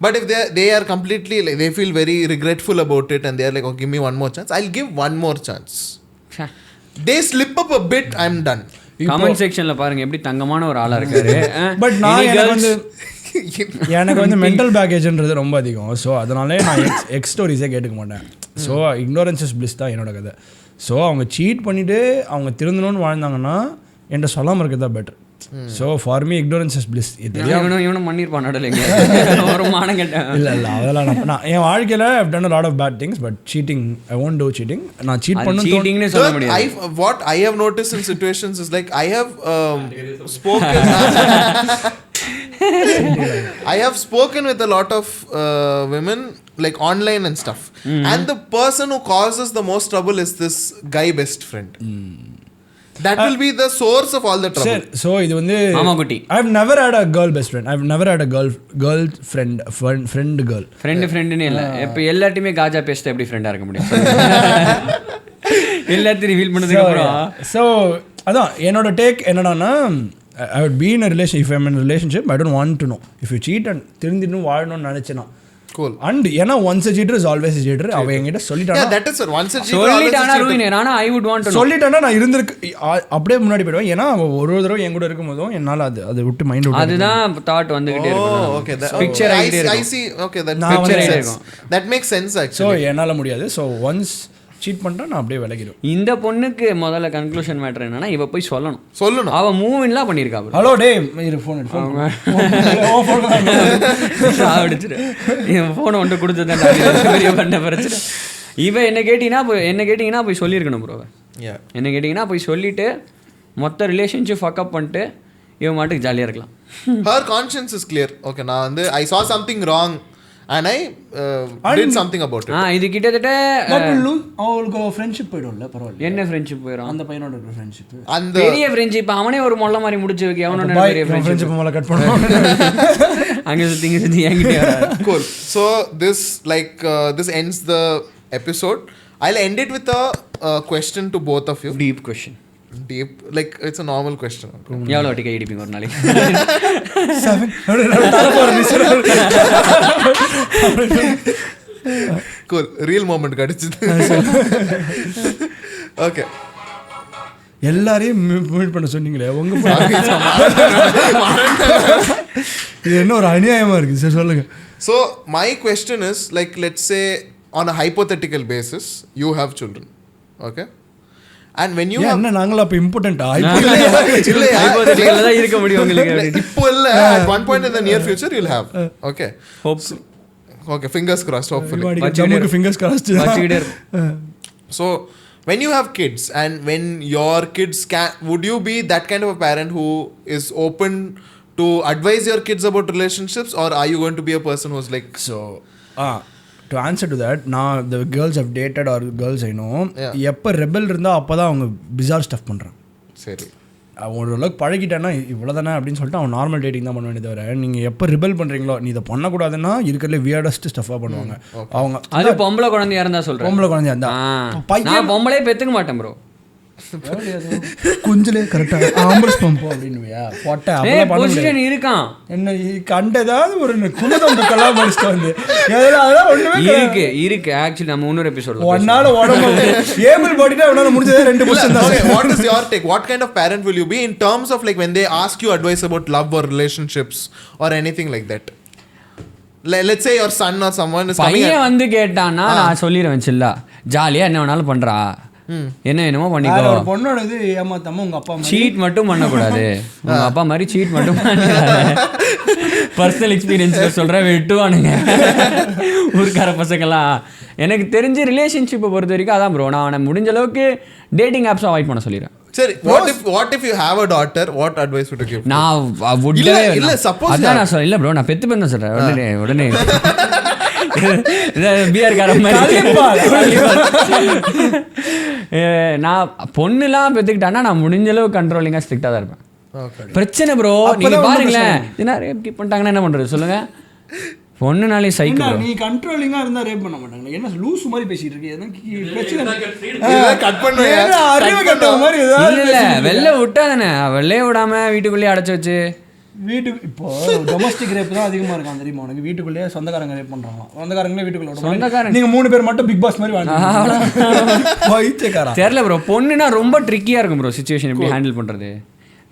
But if they are completely like, they feel very regretful about it and they are like, oh, give me one more chance, I'll give one more chance. They slip up a bit, I'm done. Comment செக்ஷன்ல பாருங்க எப்படி தங்கமான ஒரு ஆளா இருக்காரு. But நான் எனக்கு வந்து மென்டல் பேக்கேஜ்ன்றது ரொம்ப அதிகம். ஸோ அதனாலே நான் எக்ஸ் ஸ்டோரிஸே கேட்டுக்க மாட்டேன். ஸோ இக்னோரன்ஸ் இஸ் பிளிஸ் தான் என்னோட கதை. ஸோ அவங்க சீட் பண்ணிவிட்டு அவங்க திருந்தணும்னு வாழ்ந்தாங்கன்னா என்கிட்ட சொல்லாமல் இருக்கிறது தான் better. So for me ignorance is bliss. இவனும் பண்ணியிருப்பான் நடுலைங்க ஒரு மானம் கேட்டேன். இல்லை அதெல்லாம் நான் என் வாழ்க்கையில் I've done a lot of bad things, but cheating I won't do cheating. நான் சீட் cheatingனே சொல்ல முடியாது. What I have noticed in situations is like I have spoken I have spoken with a lot of women like online and stuff, and the person who causes the most trouble is this guy best friend. That will be the source of all the trouble. So இது வந்து மாமாகுட்டி. I've never had a girl best friend. I've never had a girl friend girl. ஃப்ரெண்ட்னே இல்ல. இப்ப எல்லாத்தையுமே காஜா பேசிட்டு எப்படி ஃப்ரெண்டா இருக்க முடியும்? எல்லாத்தையும் ரிவீல் பண்ணதுக்கு அப்புறம் so அதான் என்னோட டேக் என்னடான்னா, I would be in a relationship. If I'm in a relationship, I don't want to know. If you cheat and திருந்தினும் வாழணும்னு நினைச்சேனா cool. And ஏன்னா once a cheater is always a cheater. அவ என்கிட்ட சொல்லிட்டானா, yeah, that is sir, once a cheater சொல்லிட்டானா ruin. ஆனா I would want to know. சொல்லிட்டானா நான் இருந்திருக்கு அப்படியே முன்னாடி போய்டுவேன். ஏன்னா அவ ஒரு தடவை என் கூட இருக்கும்போதும் என்னால அது விட்டு மைண்ட் விட்டு அதுதான் தாட் வந்துகிட்டே இருக்கும். Okay, பிக்சர் ஆகிட்டே இருக்கும். I see. Okay, that picture ஆகிட்டே இருக்கும். That makes sense actually. So என்னால முடியாது. So once சீட் பண்ணிட்டா நான் அப்படியே விலகிடும். இந்த பொண்ணுக்கு முதல்ல கன்க்ளூஷன் மேட்டர் என்னன்னா, இவ போய் சொல்லணும். அவ மூவ்மெண்ட்லாம் பண்ணியிருக்கா. ஹலோ டே இரு ஃபோன் அடிச்சிட்டு என் ஃபோனை ஒன்று கொடுத்ததான் பெரிய பண்ண பிரச்சனை. இவ என்ன கேட்டிங்கன்னா போய் சொல்லியிருக்கணும் ப்ரோ. என்ன கேட்டிங்கன்னா போய் சொல்லிட்டு மொத்த ரிலேஷன்ஷிப் ஃபக்கப் பண்ணிட்டு இவன் மாட்டுக்கு ஜாலியாக இருக்கலாம். Her conscience is clear. Okay, நான் வந்து I saw something wrong and I did something about it. இது கிட்டத்தட்ட அவங்களுக்கு ஃப்ரெண்ட்ஷிப் போய்டும்ல. பரவாயில்ல. என்ன ஃப்ரெண்ட்ஷிப் போயிடும்? அந்த பையனோட இருக்கிற ஃப்ரெண்ட்ஷிப், அந்த பெரிய ஃப்ரெண்ட்ஷிப். அவனே ஒரு மொள்ள மாதிரி முடிச்சு வைக்க அவனோட பெரிய ஃப்ரெண்ட்ஷிப் மேல கட் பண்ணுவான். அங்க சுத்தி என்கிட்ட. Cool. So this ends the episode. I'll end it with a question to both of you. Deep question. Deep, like it's a normal question. எவ்வளோ வாட்டி கை அடிப்பீங்க ஒரு நாளைக்கு? 7. Cool. Real moment கிடைச்சது. Okay. எல்லாரையும் மீட் பண்ண சொன்னீங்களே உங்க இது என்ன ஒரு அநியாயமா இருக்கு சார், சொல்லுங்க. So my question is like, let's say on a hypothetical basis you have children, okay, and when you have என்ன நாங்கள அப்ப இம்பார்ட்டன்ட்டா ஹைபோதெட்டிக்கல்ல தான் இருக்க முடியும் உங்களுக்கு. இப்போ இல்ல, at one point in the near future you'll have, okay, hopes, okay, fingers crossed, hopefully. நமக்கு fingers crossed. So when you have kids and when your kids would you be that kind of a parent who is open to advise your kids about relationships, or are you going to be a person who's like, so to answer to that, now the girls I've dated or girls I know, எப்போ rebel இருந்தால் அப்போ தான் அவங்க bizarre stuff பண்ணுறான். சரி, ஓரளவுக்கு பழகிட்டேன்னா இவ்வளோ தானே அப்படின்னு சொல்லிட்டு அவன் நார்மல் டேட்டிங் தான் பண்ண வேண்டியது. தவிர நீங்கள் எப்போ ரிபல் பண்ணுறீங்களோ, நீ இதை பண்ணக்கூடாதுன்னா இருக்கிறதுல வியர்டஸ்ட் ஸ்டஃபாக பண்ணுவாங்க அவங்க. அது பொம்பளை குழந்தையா இருந்தால் சொல்கிறேன். பொம்பளை குழந்தையா இருந்தா நான் பொம்பளையே பெற்றுக்க மாட்டேன் ப்ரோ. கொஞ்சலே கரெக்டாக ஆம்பல்ஸ் பம்போ அப்படின்னுவியா போட்ட பொசிஷன் இருக்கான். என்ன கண்டதாவது ஒரு குமுதம் புக்கெல்லாம் படிச்சுட்டு வந்து இருக்கு. ஆக்சுவலி நம்ம இன்னொரு எபிசோட் ஒன்னால உடம்பு ஏபிள் பாடினா உன்னால முடிஞ்சதே 2 புஷன் தான். What is your take? What kind of parent will you be in terms of like when they ask you advice about love or relationships or anything like that? Let's say your son or someone is coming பையன் வந்து கேட்டான்னா நான் சொல்லிடுவேன், சில்லா ஜாலியாக என்ன வேணாலும் பண்ணுறா, என்ன என்னமோ வேற பண்ணிக்கோ. ஒரு பொண்ணோட இது ஏமாத்தாம உங்க அப்பா சீட் மட்டும் பண்ணக்கூடாது. உங்க அப்பா மாதிரி சீட் மட்டும் பண்ணிடாத. பர்சனல் எக்ஸ்பீரியன்ஸ் சொல்கிறேன், வெட்டுவானுங்க ஊருக்கார பசங்கள்லாம். எனக்கு தெரிஞ்ச ரிலேஷன்ஷிப்பை பொறுத்த வரைக்கும் அதான் ப்ரோ, நான் முடிஞ்ச அளவுக்கு டேட்டிங் ஆப்ஸை அவாய்ட் பண்ண சொல்லிடுறேன். சரி, what if you have a daughter, what advice would you give? நான் இல்ல suppose அதான் நான் சொல்ல, இல்லை ப்ரோ நான் பெத்து பண்ண சொல்கிறேன். உடனே பிஆர் கார மாதிரி நான் பொண்ணுலாம் பெற்றுக்கிட்டான்னா நான் முடிஞ்ச அளவு கண்ட்ரோலிங்காக ஸ்ட்ரிக்டாக தான் இருப்பேன். பிரச்சனை ப்ரோ, நீங்க பாருங்களேன், என்ன ரேப் கீப் பண்ணிட்டாங்கன்னா என்ன பண்றது சொல்லுங்க. பொண்ணுனாலே சைக்கோ. நீ கண்ட்ரோலிங்கா இருந்தா ரேப் பண்ண மாட்டாங்க. என்ன லூஸ் மாதிரி பேசிட்டு இருக்கீங்க? கட் பண்ணுங்க. இல்ல வெள்ள விட்டா தானே, வெள்ளையே விடாம வீட்டுக்குள்ளேயே அடைச்சு வச்சு. வீட்டுக்கு இப்போ டொமஸ்டிக் ரேப் தான் அதிகமா இருக்கான் தெரியுமா உனக்கு? வீட்டுக்குள்ளேயே சொந்தக்காரங்க ரேப் பண்றாங்க. சொந்தக்காரங்களே வீட்டுக்குள்ள சொந்தக்காரங்க நீங்க 3 பேர் மட்டும் பிக் பாஸ் மாதிரி வாழ்ந்துட்டீங்க. தெரியல ப்ரோ, பொண்ணுனா ரொம்ப ட்ரிக்கியா இருக்கும் ப்ரோ சிச்சுவேஷன் எப்படி ஹேண்டில் பண்றது.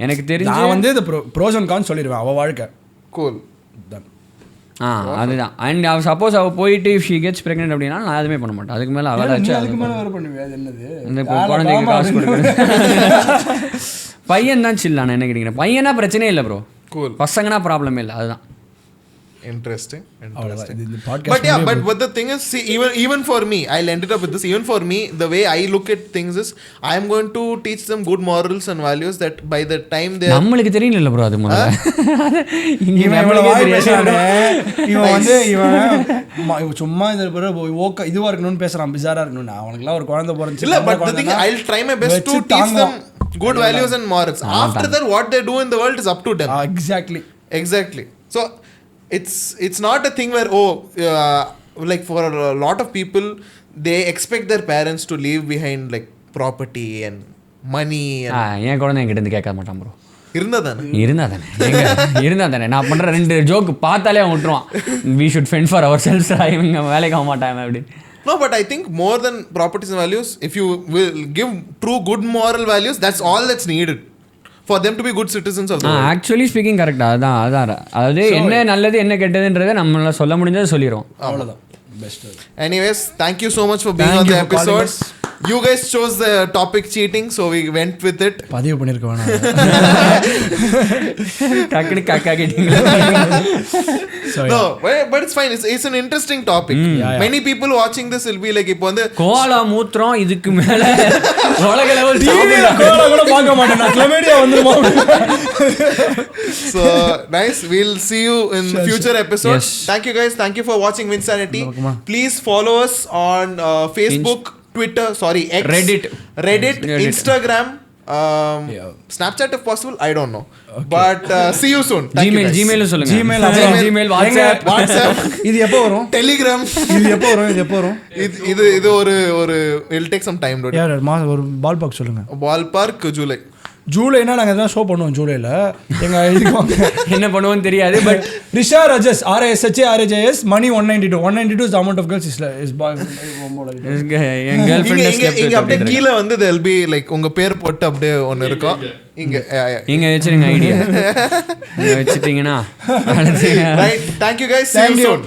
எனக்கு தெரிஞ்சு நான் வந்து இந்த ப்ரோஸ் அண்ட் கான்ஸ் சொல்லிடுவேன். அவ வாழ்க்கை கூல் அதுதான். அண்ட் அவ சப்போஸ் அவ போயிட்டு இஃப் ஷி கெட்ஸ் பிரெக்னென்ட் அப்படின்னா நான் எதுவுமே பண்ண மாட்டேன். அதுக்கு மேல அவளை வச்சு அதுக்கு மேல வேற பண்ணுவேன். அது என்னது இந்த குழந்தைக்கு காசு கொடுக்குறது. பையன் தான் சில்லான என்ன கேட்டீங்க. பையனா பிரச்சனையே இல்லை ப்ரோ, கூல். பசங்கன்னா ப்ராப்ளமே இல்லை. அதுதான் interesting. But the thing is, see, even for me, I'll end it up with this. Even for me, the way I look at things is, I am going to teach them good morals and values that by the time they நம்மளுக்கு தெரியல bro. அது முதல்ல இவன் வந்து இவன் சும்மா இதுவா இருக்கணும்னு பேசுறான், பிசாரா இருக்கணும். அவனுக்குலாம் ஒரு குழந்தை பிறந்துச்சு இல்ல. But the thing is, I'll try my best to teach them good values and morals. After that, what they do in the world is up to them. Exactly. So it's not a thing where like for a lot of people, they expect their parents to leave behind like property and money and ஏன் குழந்தை என்கிட்ட இருந்து கேட்க மாட்டான் bro. இருந்தா தானே நான் பண்ற 2 ஜோக் பார்த்தாலே அவன் விட்டுருவான். we should fend for ourselves. இவங்க வேலைக்கு ஆக மாட்டாங்க அப்படி. No, but I think more than properties and values, if you will give true good moral values, that's all that's needed for them to be good citizens of the world. Actually speaking correct. அதான் அதாவது என்ன நல்லது என்ன கெட்டதுன்றதை நம்மளால சொல்ல முடிஞ்சதை சொல்லிடுவோம். அவ்வளவுதான். Best. Anyways, thank you so much for being on the episode. You guys chose the topic cheating, so we went with it. பதிவு பண்ணிருக்க வேணாம். டக்குனு காக்கா கேட்டிங்களா? No, but it's fine. It's an interesting topic. Many people watching this will be like, இப்போ வந்து Cola மூத்திரம் இதுக்கு மேல உலக லெவல் கோலா கூட பார்க்க மாட்டேன் நான். கிளமேடியா வந்துருமா? So nice. We'll see you in future episodes. Thank you guys. Thank you for watching VinSanity. Please follow us on Facebook, Twitter, X, Reddit, Instagram, Snapchat if possible. I don't know. But see you soon. Gmail சொல்லுங்க. Gmail, WhatsApp. இது எப்போ வரும்? Telegram. இது எப்போ வரும்? இது ஒரு it'll take some time. ஒரு பால் பார்க் சொல்லுங்க. பால் பார்க் ஜூலைனா நாங்கள் எதாவது ஷோ பண்ணுவோம். ஜூலையில் எங்கள் இதுக்கு என்ன பண்ணுவோன்னு தெரியாது. பட் ரிஷா ரஜஸ் RSHARJS மணி 192 is the amount of girls is boy. என் கேர்ள் ஃப்ரெண்ட் இங்க அப்படியே கீழே வந்து there'll be like உங்க பேர் போட்டு அப்படியே ஒன்னு இருக்கும். இங்க வச்சிருங்க idea. வச்சிட்டீங்கன்னா right. Thank you guys. See you soon.